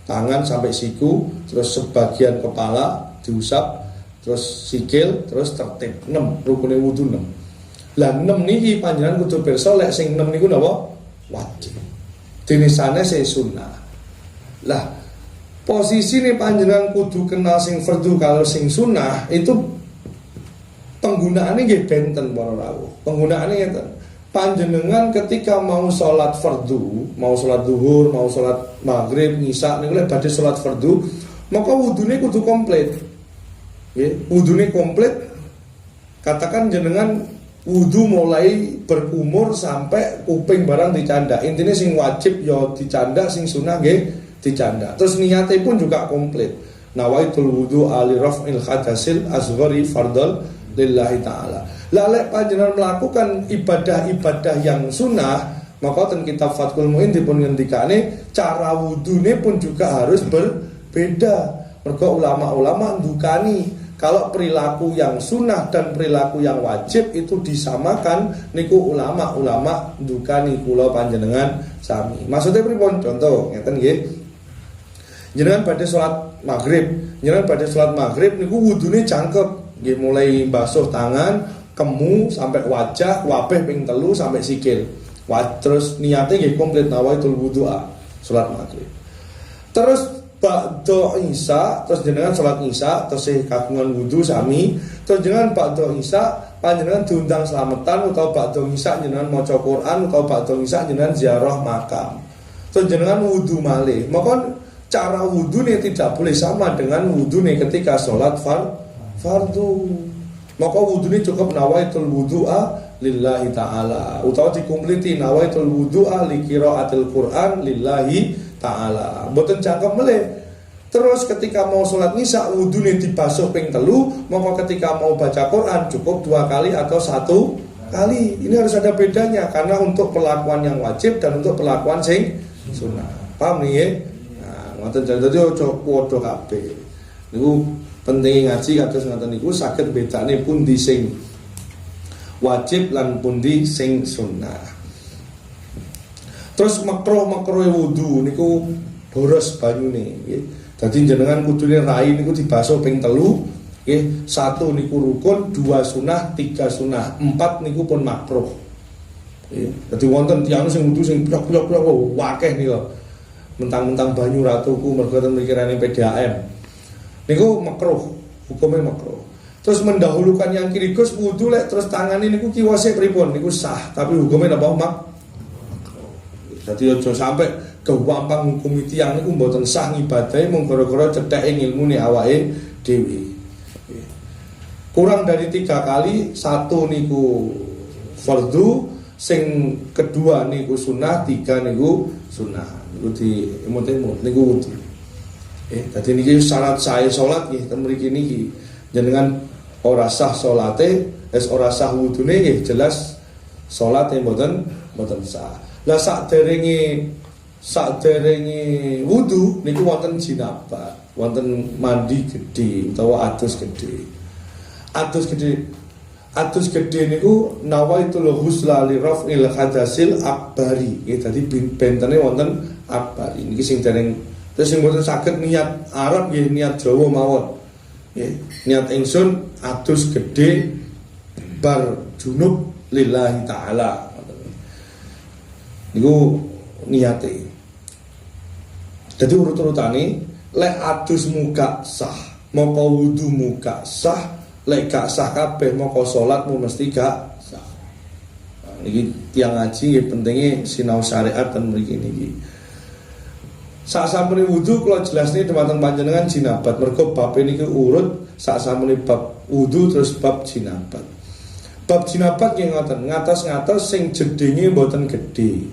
tangan sampai siku, terus sebagian kepala diusap, terus sikil, terus tertib. 6 rukune wudu 6. Lah 6 niki panjenengan kudu pirsa lek sing 6 niku napa? Wajib. Jenisane sing sunah. Lah posisi nih panjenengan kudu kenal sing fardu kalau sing sunah itu penggunaannya nggih benten para rawuh. Penggunaannya ngeten. Panjenengan ketika mau sholat fardu, mau sholat zuhur, mau sholat maghrib, isya niku lek badhe sholat fardu, maka wudune kudu komplit. Nggih, wudune komplit. Katakan jenengan wudu mulai berumur sampai kuping barang dicandak. Intinya sing wajib ya dicandak, sing sunah nggih dicandak. Terus niatnya pun juga komplit. Nawaitul wudu ali raf'il hadasil asghari fardal lillahi ta'ala. Lalek panjenengan melakukan ibadah-ibadah yang sunnah, maka ten kitab Fathul Muin dipun ngendikane cara wudune pun juga harus berbeda. Mergo ulama-ulama ndukani kalau perilaku yang sunnah dan perilaku yang wajib itu disamakan niku ulama dukani kula panjenengan sami. Maksudnya pripun? Contoh ngeten nggih. Jenengan badhe salat maghrib, niku wudune jangkep, nggih mulai basuh tangan, kemu sampai wajah, wabeh ping 3 sampai sikil. Terus niatnya nggih komplit nawaitul wudu'a salat maghrib. Terus ba'da isya, terus jenengan salat isya, terus kagungan wudu sami, terus jenengan ba'da isya panjenengan diundang selamatan utawa ba'da isya jenengan maca Quran utawa ba'da isya jenengan ziarah makam. Terus jenengan wudu malih. Maka cara wudune tidak boleh sama dengan wudune ketika salat fardu. Maka wudune cukup nawaitul wudu'a lillahi ta'ala utawa dikumpliti nawaitul wudu'a li qiraatil Quran lillahi ta'ala. Mboten cangkem meleh. Terus ketika mau sholat isya wudune dibasuh ping 3, maka ketika mau baca Quran cukup 2 kali atau 1 kali. Ini harus ada bedanya karena untuk perlakuan yang wajib dan untuk perlakuan sing sunnah. Paham nih ya? Nah, ngoten dadi aja padha kabeh. Niku penting ngaji kados ngoten niku saged bedane pundi sing wajib lan pundi sing sunnah. Terus makruh wudu niku boros banyune nggih. Dadi jenengan kudune rai niku dibasuh ping 3 nggih. 1 niku rukun, 2 sunah, 3 sunah, 4 niku pun makruh. Nggih. Dadi wonten tiyang sing wudu sing blok-blok wakeh niku. Mentang-mentang banyu ratuku mergo ten mikirane PDAM. Niku makruh, hukumnya makruh. Terus mendahulukan yang kiri Gus wudu lek terus tangane niku kiwase pripun? Niku sah, tapi hukumnya napa makruh. Jadi aja sampai gampang hukum tiyang niku mboten sah ngibadahe mung gara-gara cetheke ngilmune awake dhewe. Kurang dari 3 kali, 1 niku fardu, sing kedua niku sunah, 3 niku sunah. Niku diemut-emut niku wudu. Dadi niki syarat sae salat nggih ten mriki niki. Jenengan ora sah salate, ora sah wudune nggih jelas salate mboten sah. Lah sakderenge wudu niku wonten jinabat, wonten mandi gedhe utawa adus gedhe. Adus gedhe niku nawaitul ghusla li raf'il hadasil akbari. Nggih dadi bentene wonten akbari. Niki sing dereng terus sing mboten saged niat Arab nggih niat Jawa mawon. Nggih, niat ingsun adus gedhe bar junub lillahi taala. Niku niate. Jadi urut-urutane lek adus muka sah, maka wudu muka sah, lek gak sah kabeh maka salatmu mesti gak sah. Nah, niki tiyang ngaji nggih pentinge sinau syariat ten mriki niki. Sasampune wudu kula jelasne dhumateng panjenengan jinabat. Mergo bab niki urut sasampune bab wudu terus bab jinabat. Bab jinabat nggih ngoten, ngatos-ngatos sing jedhinge mboten gedhe.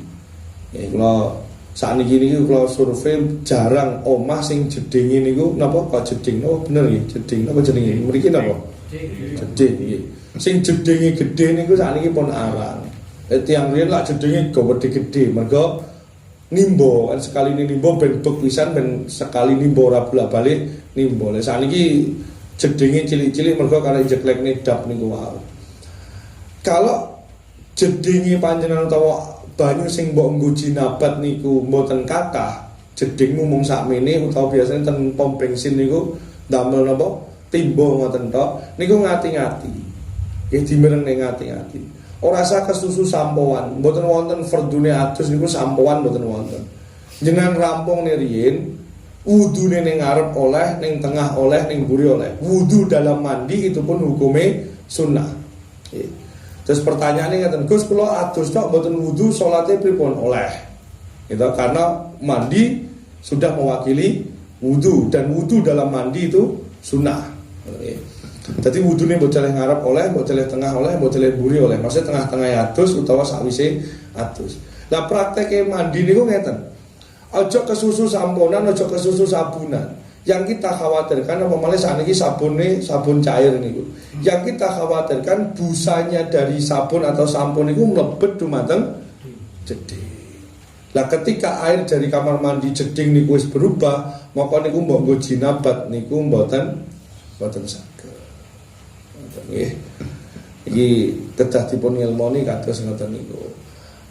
Ya kula sakniki niki kula survei jarang omah sing jedhinge niku napa kok jedhing. Oh bener nggih, jedhing napa jenenge? Mriki napa? Jedhing nggih. Sing jedhinge gedhe niku sakniki pun arang. Tiyang riyen lak jedhinge gedhe mergo nimbo kan sekali nimbo ben bek pisan ben sekali nimbo ora bolak-balik nimbo. Lah sakniki jedhinge cilik-cilik mergo karek jeklekne dap niku wae. Kalau jedhinge panjenengan utawa banyu sing mbok nggo jinabat niku mboten kathah, jedhingmu mung sakmene utawa biasane ten pom bensin niku ndamel napa timbo ngoten tok. Niku ngati-ngati. Nggih dimerengne ngati-ngati. Ora usah kesusu sampoan, mboten wonten fardune adus niku sampoan mboten wonten. Jenengan rampung riyin wudune ning ngarep oleh, ning tengah oleh, ning mburi oleh. Wudu dalam mandi itu pun hukume sunnah. Nggih. Terus pertanyaannya ngeten, Gus kula adus tok mboten wudu salate pripun? Oleh. Gitu, karena mandi sudah mewakili wudu dan wudu dalam mandi itu sunnah. Jadi wudune mbok celeh ngarep oleh, mbok celeh tengah oleh, mbok celeh mburi oleh. Maksudnya tengah-tengah adus utawa sakwise adus. Lah prakteke mandi niku ngeten. Aja kesusu samponan, aja kesusu sabunan. Yang kita khawatirkan apa malah sakniki sabun cair niku. Yang kita khawatirkan busanya dari sabun atau sampo niku mlebet dumateng jeding. Lah ketika air dari kamar mandi jeding niku wis berubah, maka niku mbok nggo jinabat niku mboten saged. nggih. Iki kedah dipun ngilmoni kados ngoten niku.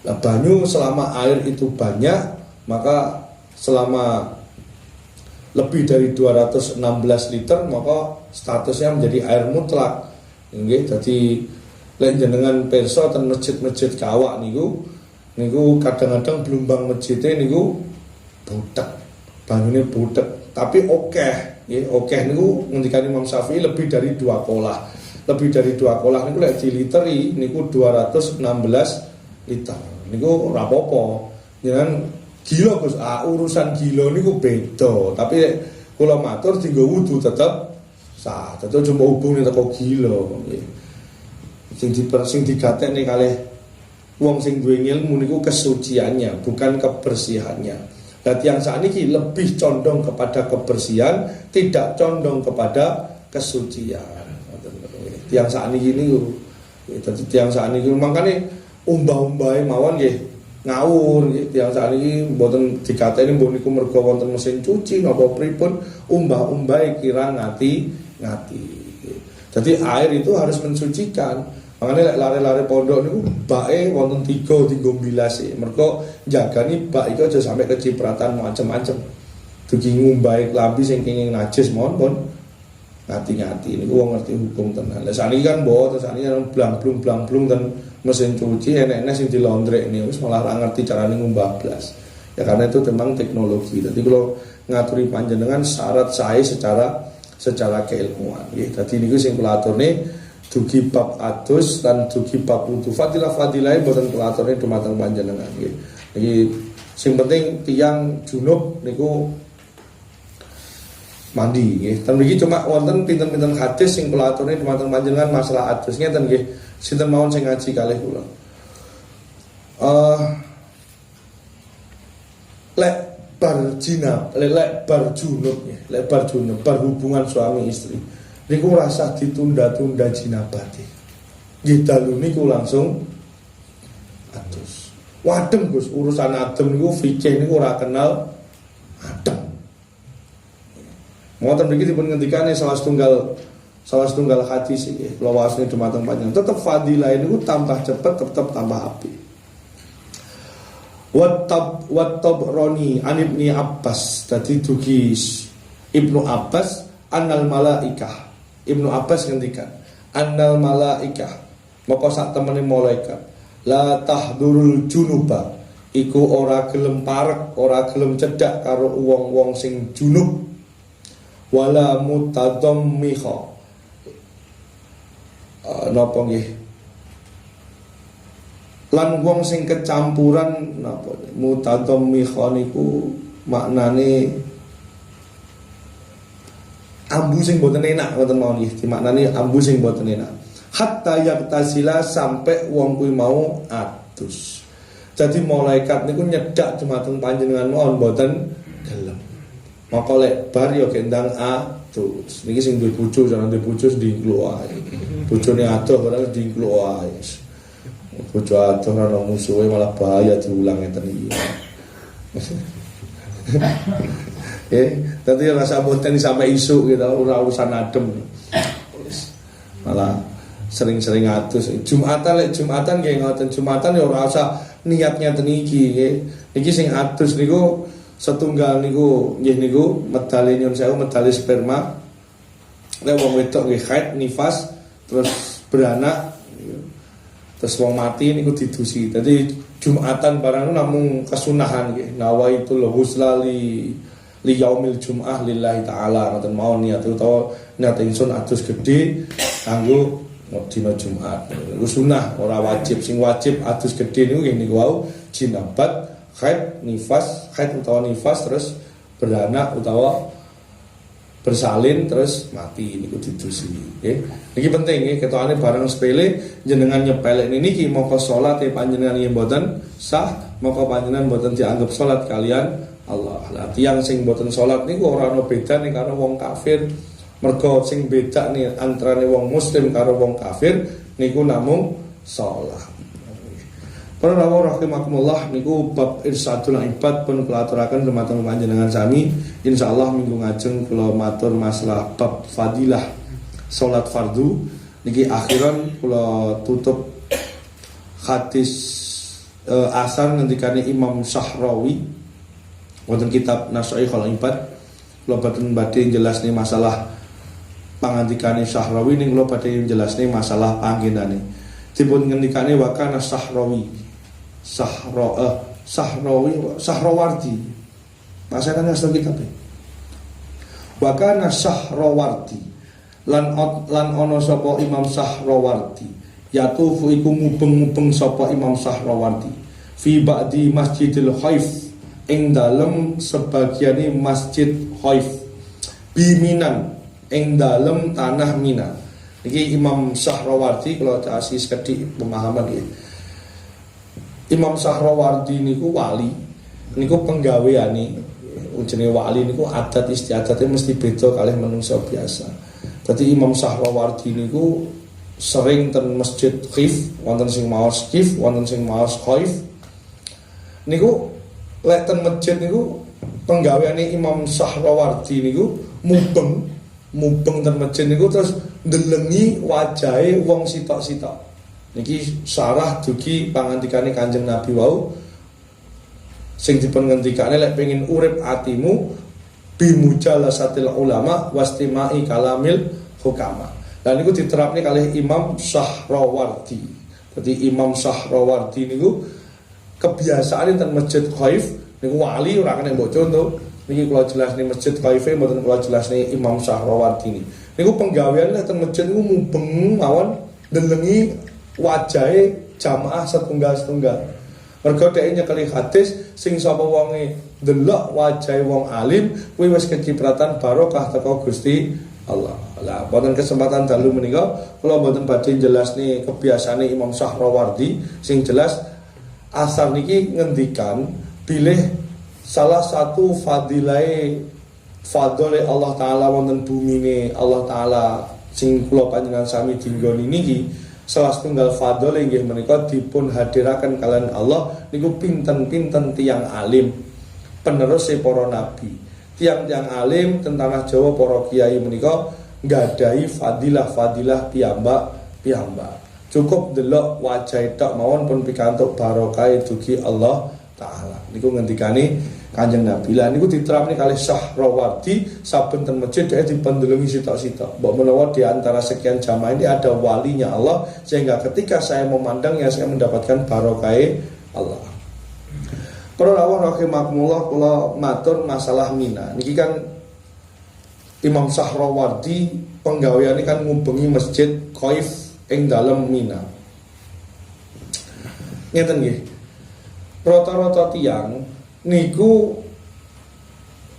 Nah, banyu selama air itu banyak, maka selama lebih dari 216 liter maka statusnya menjadi air mutlak. Nggih, dadi lek jenengan pirsa ten masjid-masjid kawak niku kadang-kadang blumbang masjidnya niku butek. Banyune butek, tapi okeh, nggih, okeh niku ngendikane Imam Syafi'i lebih dari 2 kolah. Lebih dari 2 kolah niku lek diliteri niku 216 liter. Niku ora apa-apa. Jenengan gila Gus, urusan gila niku beda. Tapi kula matur dienggo wudu tetep sah. Tetep cuma hubungne teko gila nggih. Sing digatekne kalih wong sing duwe ilmu niku kesuciannya, bukan kebersihannya. Nah, yang saat ini lebih condong kepada kebersihan, tidak condong kepada kesucian. Yang saat ini tiang saat ini makanya umbah-umbahe mawon nggih ngawur nggih. Tiang saat ini mboten dikateni mbok niku mergo wonten mesin cuci napa pripun, umbah-umbahe kira ngati. Jadi air itu harus mensucikan. Makanya lare-lare pondok niku bake wonten 3 dienggo mbilase. Mergo jagani bak iku aja sampai kecipratan macam-macam. Dugi ngumbahi klambi sing kenging najis mohon ngati-ngati niku wong ngerti hukum tenan. Lah saniki kan mboten, saniki blang-blung ten mesin cuci enek-enek sing dilondrekne wis malah ora ngerti carane ngumbah blas. Ya karena itu memang teknologi. Jadi kalau ngaturi panjenengan syarat sae secara keilmuan nggih. Dadi niku sing kula aturne dugi bab adus dan dugi bab wudu. Fadilah boten kula aturne dumateng panjenengan nggih. Iki sing penting tiyang junub niku mandi nggih. Dan iki cuma wonten pinten-pinten hadis sing kula aturne dumateng panjenengan masalah adus ngeten nggih. Sinten mawon sing ngaji kalih kula. Lek bar junub nggih, lek bar junub, bar hubungan suami istri. Niku rasa ditunda-tunda jinabate. Nggih dalu niku langsung adus. Wadem Gus, urusan adem niku fikih niku ora kenal adem. Ngoten mriki dipun ngendikane salah setunggal hadis iki kula wasne dumateng panjenengan tetep fadilah niku tambah cepet tetep tambah apik. Wat-Tabrani an Ibnu Abbas dadi dugi Ibnu Abbas annal malaikah. Ibnu Abbas ngendikan annal malaikah maka sak temene malaikat la tahdurul junuba iku ora gelem parek, ora gelem cedhak karo wong-wong sing junub wala mutadammiha napa nggih lan wong sing kecampuran napa mutadammiha niku maknane ambu sing boten enak ngoten mawon nggih dimaknani ambu sing boten enak hatta yaktasila sampai wong kuwi mau adus. Jadi malaikat niku nyedak dumateng panjenengan mawon boten gelem. Maka lek bar ya gendang adus. Niki sing duwe bojo jangan duwe bojo ndingklu ae. Bojone adoh barang ndingklu ae. Bojo adoh ora musuhe malah bahaya diulang ngeten iki. Tadi rasa boten sampai isu gitu, urusan adem. Malah sering-sering atus. Jumatan nggih ngoten Jumatan ya ora usah niatnya teniki nggih. Iki sing atus niku setunggal niku nggih niku medale nyun sewu medale sperma. Lek wong wedok nggih haid nifas terus beranak terus wong mati niku didusi. Jadi Jumatan barang namung kesunahan nggih. Nawaitul husla li yaumil jum'ah lillahi ta'ala ngoten mawon niat utawa niat ingsun adus gedhe kanggo dina Jumat. Iku sunah ora wajib. Sing wajib adus gedhe niku ngene wau jinabat, haid, nifas, haid utawa nifas terus beranak utawa bersalin terus mati niku didusi nggih. Niki penting nggih ketokane barang sepele jenengan nyepelek niki moko salat panjenengan nggih mboten sah, moko panjenengan mboten dianggap salat kalian Allah. Lah tiyang sing mboten salat niku ora ana bedane karo wong kafir. Mergo sing beda nih antarane wong muslim karo wong kafir niku namung salat. Para rawuh rahimakumullah niku bab irsadul ibad pun kula aturaken dumateng panjenengan sami. Insyaallah minggu ngajeng kula matur masalah bab fadilah salat fardu Niki akhiran kula tutup hadis asar ngendikane Imam Syahrawi wonten kitab Nasaikhul Ibad. Kula badhe jelasne masalah pangandikane Syahrawi ning kula badhe jelasne masalah panggenane. Dipun ngendikane wa kana Syahrawi Syahrawardi. Masakan asal kitab. Wa kana Syahrawardi lan ana sapa Imam Syahrawardi yatufu iku mubeng-mubeng sapa Imam Syahrawardi fi ba'di Masjidil Khaif ing dalem sebagiane Masjid Khaif biminan ing dalem tanah Mina. Iki Imam Syahrawardi kalau kasih sekedhik pemahaman iki. Imam Syahrawardi niku wali, niku penggaweane jenenge wali niku adat istiadatnya mesti beda kalih manungsa biasa. Dadi Imam Syahrawardi niku sering ten Masjid Khaif, wonten sing maos Khaif, wonten sing maos Khaif. Niku lek ten masjid niku penggaweane Imam Syahrawardi niku mubeng ten masjid niku terus ndelengi wajahe wong sitok-sitok. Niki sarah dugi pangandikane Kanjeng Nabi wau sing dipun ngendikane lek pengin urip atimu bimujalasatil ulama wastimai kalamil hukama. Dan niku diterapne kalih Imam Syahrawardi. Jadi Imam Syahrawardi niku kebiasaan ten Masjid Khaif niku wali ora kena mbok contoh. Niki kula jelasne Masjid Khaif mboten kula jelasne Imam Syahrawardi niku penggawean ten masjid niku mubeng mawon ndelengi wajahe jamaah setunggal-setunggal. Mergo dhek nyekeli hadis sing sapa wonge ndelok wajahe wong alim kuwi wis kecipratan barokah teko Gusti Allah. Lah wonten kesempatan dalu menika kula mboten badhe jelasne kebiasaane Imam Syahrawardi, sing jelas asar niki ngendikan bilih salah satu fadilai fadole Allah taala wonten bumine Allah taala sing kula panjenengan sami dinggoni niki. Salah setunggal fadol inggih menika dipun hadiraken kalian Allah niku pinten-pinten tiang alim penerus para nabi. Tiang-tiang alim ten tanah Jawa para kiai menika nggadahi fadilah-fadilah piyambak. Cukup delok wajah tok mawon pun pikantuk barokah dugi Allah taala. Niku ngendikane Kanjeng Nabi. Lah niku diterapne kalih Syahrawardi saben ten masjid dhek dipendelungi sitok-sitok. Mbok menawa di antara sekian jamaah ini ada walinya Allah sehingga ketika saya memandangnya saya mendapatkan barokah Allah. Para rawuh rahimakumullah kula matur masalah Mina. Niki kan Imam Syahrawardi penggaweane kan ngubengi Masjid Khaif ing dalem Mina. Ngeten nggih. Rata-rata tiyang niku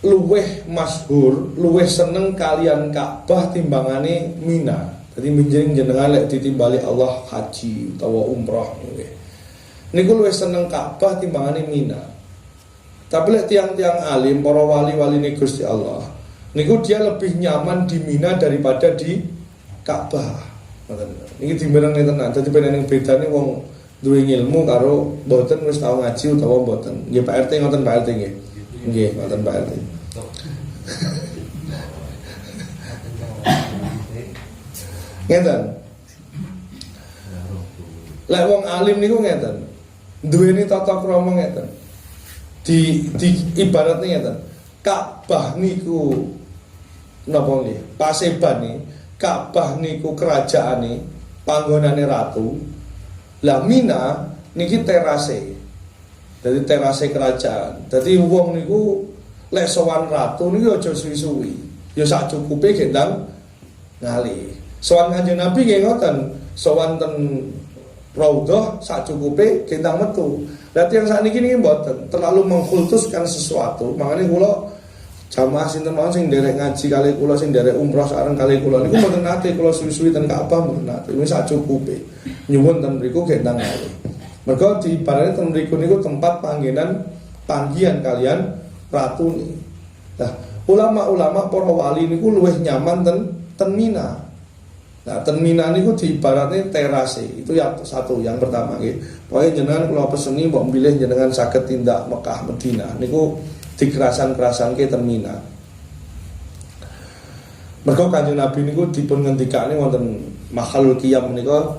luweh masyhur, luweh seneng kalian Ka'bah timbangane Mina. Jadi jenengan lek ditimbali Allah haji utawa umrah nggih. Niku luweh seneng Ka'bah timbangane Mina. Tapi lek tiang-tiang alim, para wali-waline Gusti Allah, niku dia lebih nyaman di Mina daripada di Ka'bah. Niki dimbenenge tenan. Dadi penene bedane wong duwe ilmu karo mboten wis tau ngaji utawa mboten. Nggih Pak RT ngoten Pak RT nggih. Nggih, ngoten Pak RT. Ngeten. Lek wong alim niku ngeten. Duweni tata krama ngeten. Di ibaratnya ngeten. Ka'bah niku napa nggih? Paseban niki. Ka'bah niku kerajaane, panggonane ratu. Lah Mina niki terase. Jadi terase kerajaan. Jadi wong niku lek sowan ratu niku aja suwi-suwi. Ya sak cukupe gendang ngali. Sowan Kanjeng Nabi nggih ngoten. Sowan ten Raudhah sak cukupe gendang metu. Lah tiyang sakniki niki mboten terlalu mengkultuskan sesuatu. Makanya kula jamaah sinten mawon sing nderek ngaji kali kula sing nderek umrah sareng kali kula niku mboten nate kula suwi-suwi ten Ka'bah mboten nate. Wis sak cukupe. Nyuwun ten mriku gendang ngali. Mergo diibarate ten mriku niku tempat panggihan kalian ratu nih. Nah, ulama-ulama para wali niku luwih nyaman ten Mina. Nah, ten Mina niku diibaratne terase. Itu yang satu, yang pertama nggih. Pokoke jenengan kula peseni mbok milih jenengan saged tindak Mekah Madinah niku dikerasan-kerasanke ten Mina. Mergo Kanjeng Nabi niku dipun ngendikane wonten makhlul qiyam menika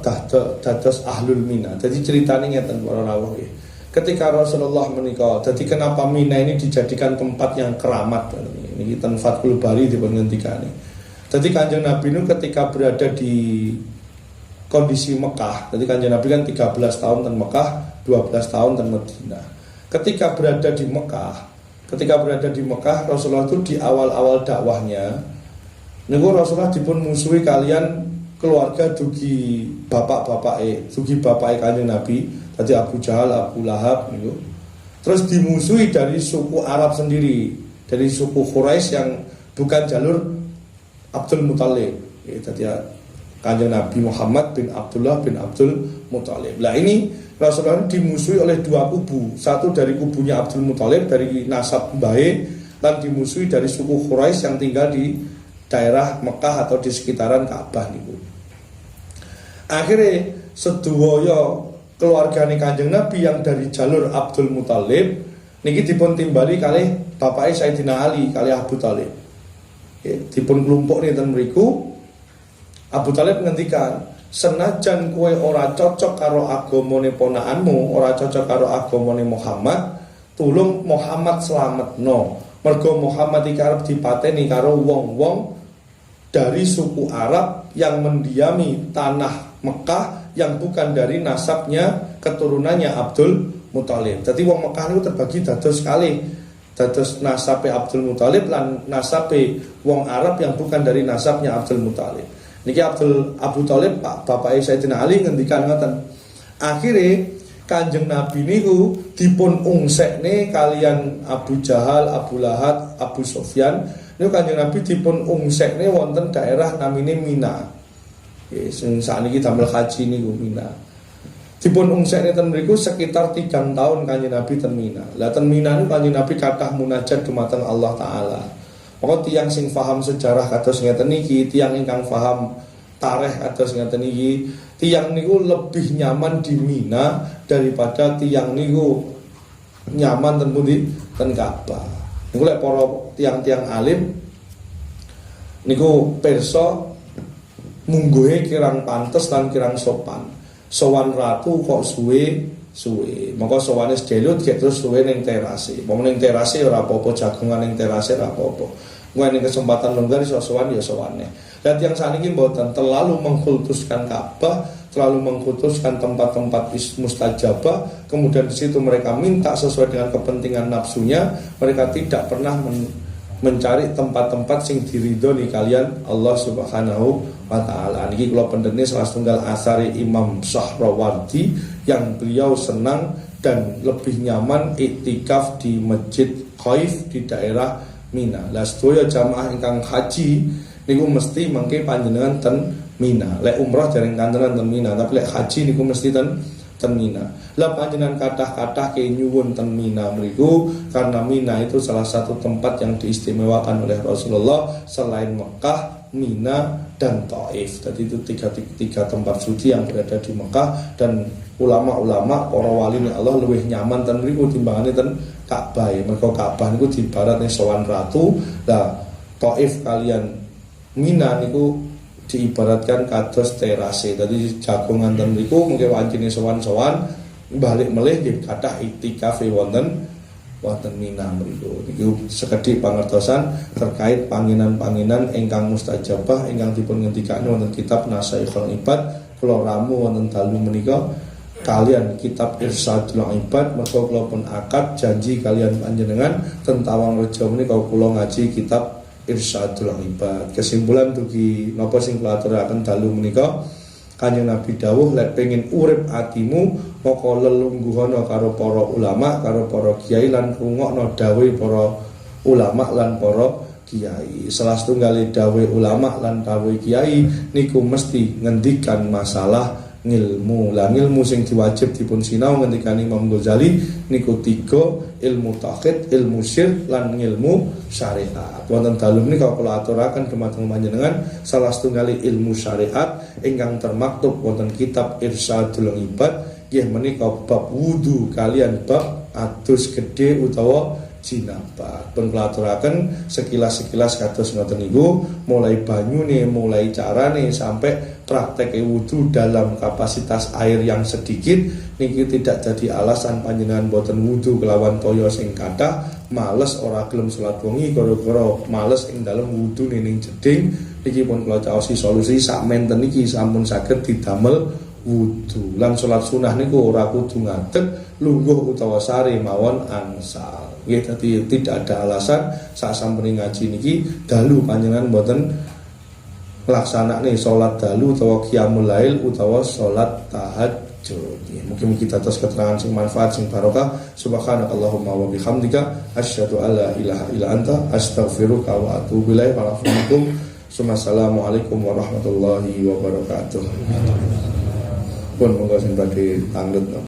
dados ahlul Mina. Jadi ceritanya ngeten para rawuh nggih. Ketika Rasulullah menika, jadi kenapa Mina ini dijadikan tempat yang keramat? Ini ten Fathul Bari dipun ngendikane. Jadi Kanjeng Nabi itu ketika berada di kondisi Mekah, jadi Kanjeng Nabi kan 13 tahun ten Mekah, 12 tahun ten Madinah. Ketika berada di Mekah, Rasulullah itu di awal-awal dakwahnya, niku Rasulullah dipun musuhi kalian keluarga dugi bapak-bapake Kanjeng Nabi, tadi Abu Jahal, Abu Lahab niku. Terus dimusuhi dari suku Arab sendiri, dari suku Quraisy yang bukan jalur Abdul Muthalib. Tadi Kanjeng Nabi Muhammad bin Abdullah bin Abdul Muthalib. Nah ini Rasulullah dimusuhi oleh dua kubu, satu dari kubunya Abdul Muthalib dari nasab Mbahe, dan dimusuhi dari suku Quraisy yang tinggal di daerah Mekah atau di sekitaran Ka'bah niku. Akhirnya sedaya keluargane Kanjeng Nabi yang dari jalur Abdul Muthalib niki dipun timbali kalih bapake Sayyidina Ali kalih Abu Thalib. Dipun kelompok nenten mriku Abu Thalib ngendikan, senajan kowe ora cocok karo agamane ponakanmu, ora cocok karo agamane Muhammad, tulung Muhammad slametno. Mergo Muhammad iki arep dipateni karo wong-wong dari suku Arab yang mendiami tanah Mekah yang bukan dari nasabnya keturunannya Abdul Muthalib. Jadi wong Mekah itu terbagi dados sekali, dados nasabe Abdul Muthalib lan nasabe wong Arab yang bukan dari nasabnya Abdul Muthalib. Niki Abu Thalib bapake Sayyidina Ali ngendikan ngoten. Akhire Kanjeng Nabi niku dipun ungsekne kalian Abu Jahal, Abu Lahab, Abu Sufyan. Niku Kanjeng Nabi dipun ungsekne wonten daerah namine Mina. Sing sakniki damel haji niku Mina. Dipun ungsekne ten mriku sekitar 3 tahun Kanjeng Nabi ten Mina. Lah ten Mina niku Kanjeng Nabi kathah munajat dumateng Allah taala. Maka tiang sing faham sejarah kados ngeten niki, tiang ingkang faham tarikh kados ngeten niki, tiang niku lebih nyaman di Mina daripada tiang niku nyaman ten pundi ten Ka'bah. Niku lek para tiang-tiang alim niku pirsa mungguhe kirang pantes lan kirang sopan. Sowan ratu kok suwe. Maka sowane sedelut gek terus suwe ning terase. Wong ning terase ora apa-apa, jagongan ning terase ora apa-apa. Kuwi ning kesempatan longgar iso sowan ya sowane. Dan yang saniki mboten terlalu mengkultuskan Ka'bah, terlalu mengkultuskan tempat-tempat mustajabah, kemudian di situ mereka minta sesuai dengan kepentingan nafsunya, mereka tidak pernah mencari tempat-tempat sing diridhoni kalian Allah Subhanahu wa taala. Niki kula pendene salah setunggal asari Imam Sahrawardi yang beliau senang dan lebih nyaman iktikaf di Masjid Khaif di daerah Mina. Lah sedaya jamaah ingkang haji niku mesti mangke panjenengan ten Mina. Lek umrah dereng kantenan ten Mina, tapi lek haji niku mesti ten Mina. Lah panjenengan kathah-kathah ke nyuwun ten Mina mriku karena Mina itu salah satu tempat yang diistimewakan oleh Rasulullah selain Mekah, Mina dan Taif. Jadi itu tiga tempat suci yang berada di Mekah, dan ulama-ulama para wali Allah lebih nyaman ten mriku timbangane ten Ka'bah. Mergo Ka'bah niku diibaratne sowan ratu. Lah Taif kalian Mina niku diibaratkan kados terase. Tadi jagongan ten mriku mungkin wancine sowan-sowan balik melih nggih kathah iktikaf wonten Mina mriku. Niku sekedhik pangertosan terkait panginan-panginan ingkang mustajabah ingkang dipun ngendikake wonten kitab Nasaikhul Ibad. Kula ramu wonten dalu menika kalian kitab Irsyadul Ibad, mergo kula pun akad janji kalian panjenengan tentawang reja menika kula ngaji kitab Irsyadul Ibad. Kesimpulan dugi napa sing kula aturaken dalu menika, Kanjeng Nabi dawuh lek pengin urip atimu maka lelungguhana karo para ulama, karo para kiai lan rungokno dawuh para ulama lan para kiai. Salah setunggal dawuh ulama lan dawuh kiai niku mesti ngendikan masalah ngilmu. Lah ngilmu sing diwajib dipun sinau ngendikan Imam Ghazali niku 3, ilmu tauhid, ilmu syirk lan ilmu syariat. Wonten dalu menika kula aturaken dumateng panjenengan salah setunggal ilmu syariat ingkang termaktub wonten kitab Irsyadul Ibad nggih menika bab wudu kalian bab adus gede utawa jinabah. Pun pelaturaken sekilas-sekilas kados ngoten niku, mulai banyune, mulai carane sampai praktek wudu dalam kapasitas air yang sedikit niki tidak jadi alasan panjenengan boten wudu kelawan toya sing kathah, males ora gelem salat wengi gara-gara males ing dalem wudu ning jeding. Niki pun kula caosi solusi sak menten niki sampun saged didamel wudu. Lan salat sunah niku ora kudu ngadeg, lungguh utawa sare mawon angsal. Nggih, dadi tidak ada alasan sak sampun ngaji niki dalu panjenengan boten laksanane salat dalu utawa qiyamul lail utawa salat tahajud. Mungkin kita atas keterangan sing manfaat sing barokah. Subhanakallahumma wa bihamdika asyhadu an la ilaha illa anta astaghfiruka wa atubu ilaik. Wassalamualaikum warahmatullahi wabarakatuh. Pun monggo sing badhe tanglet.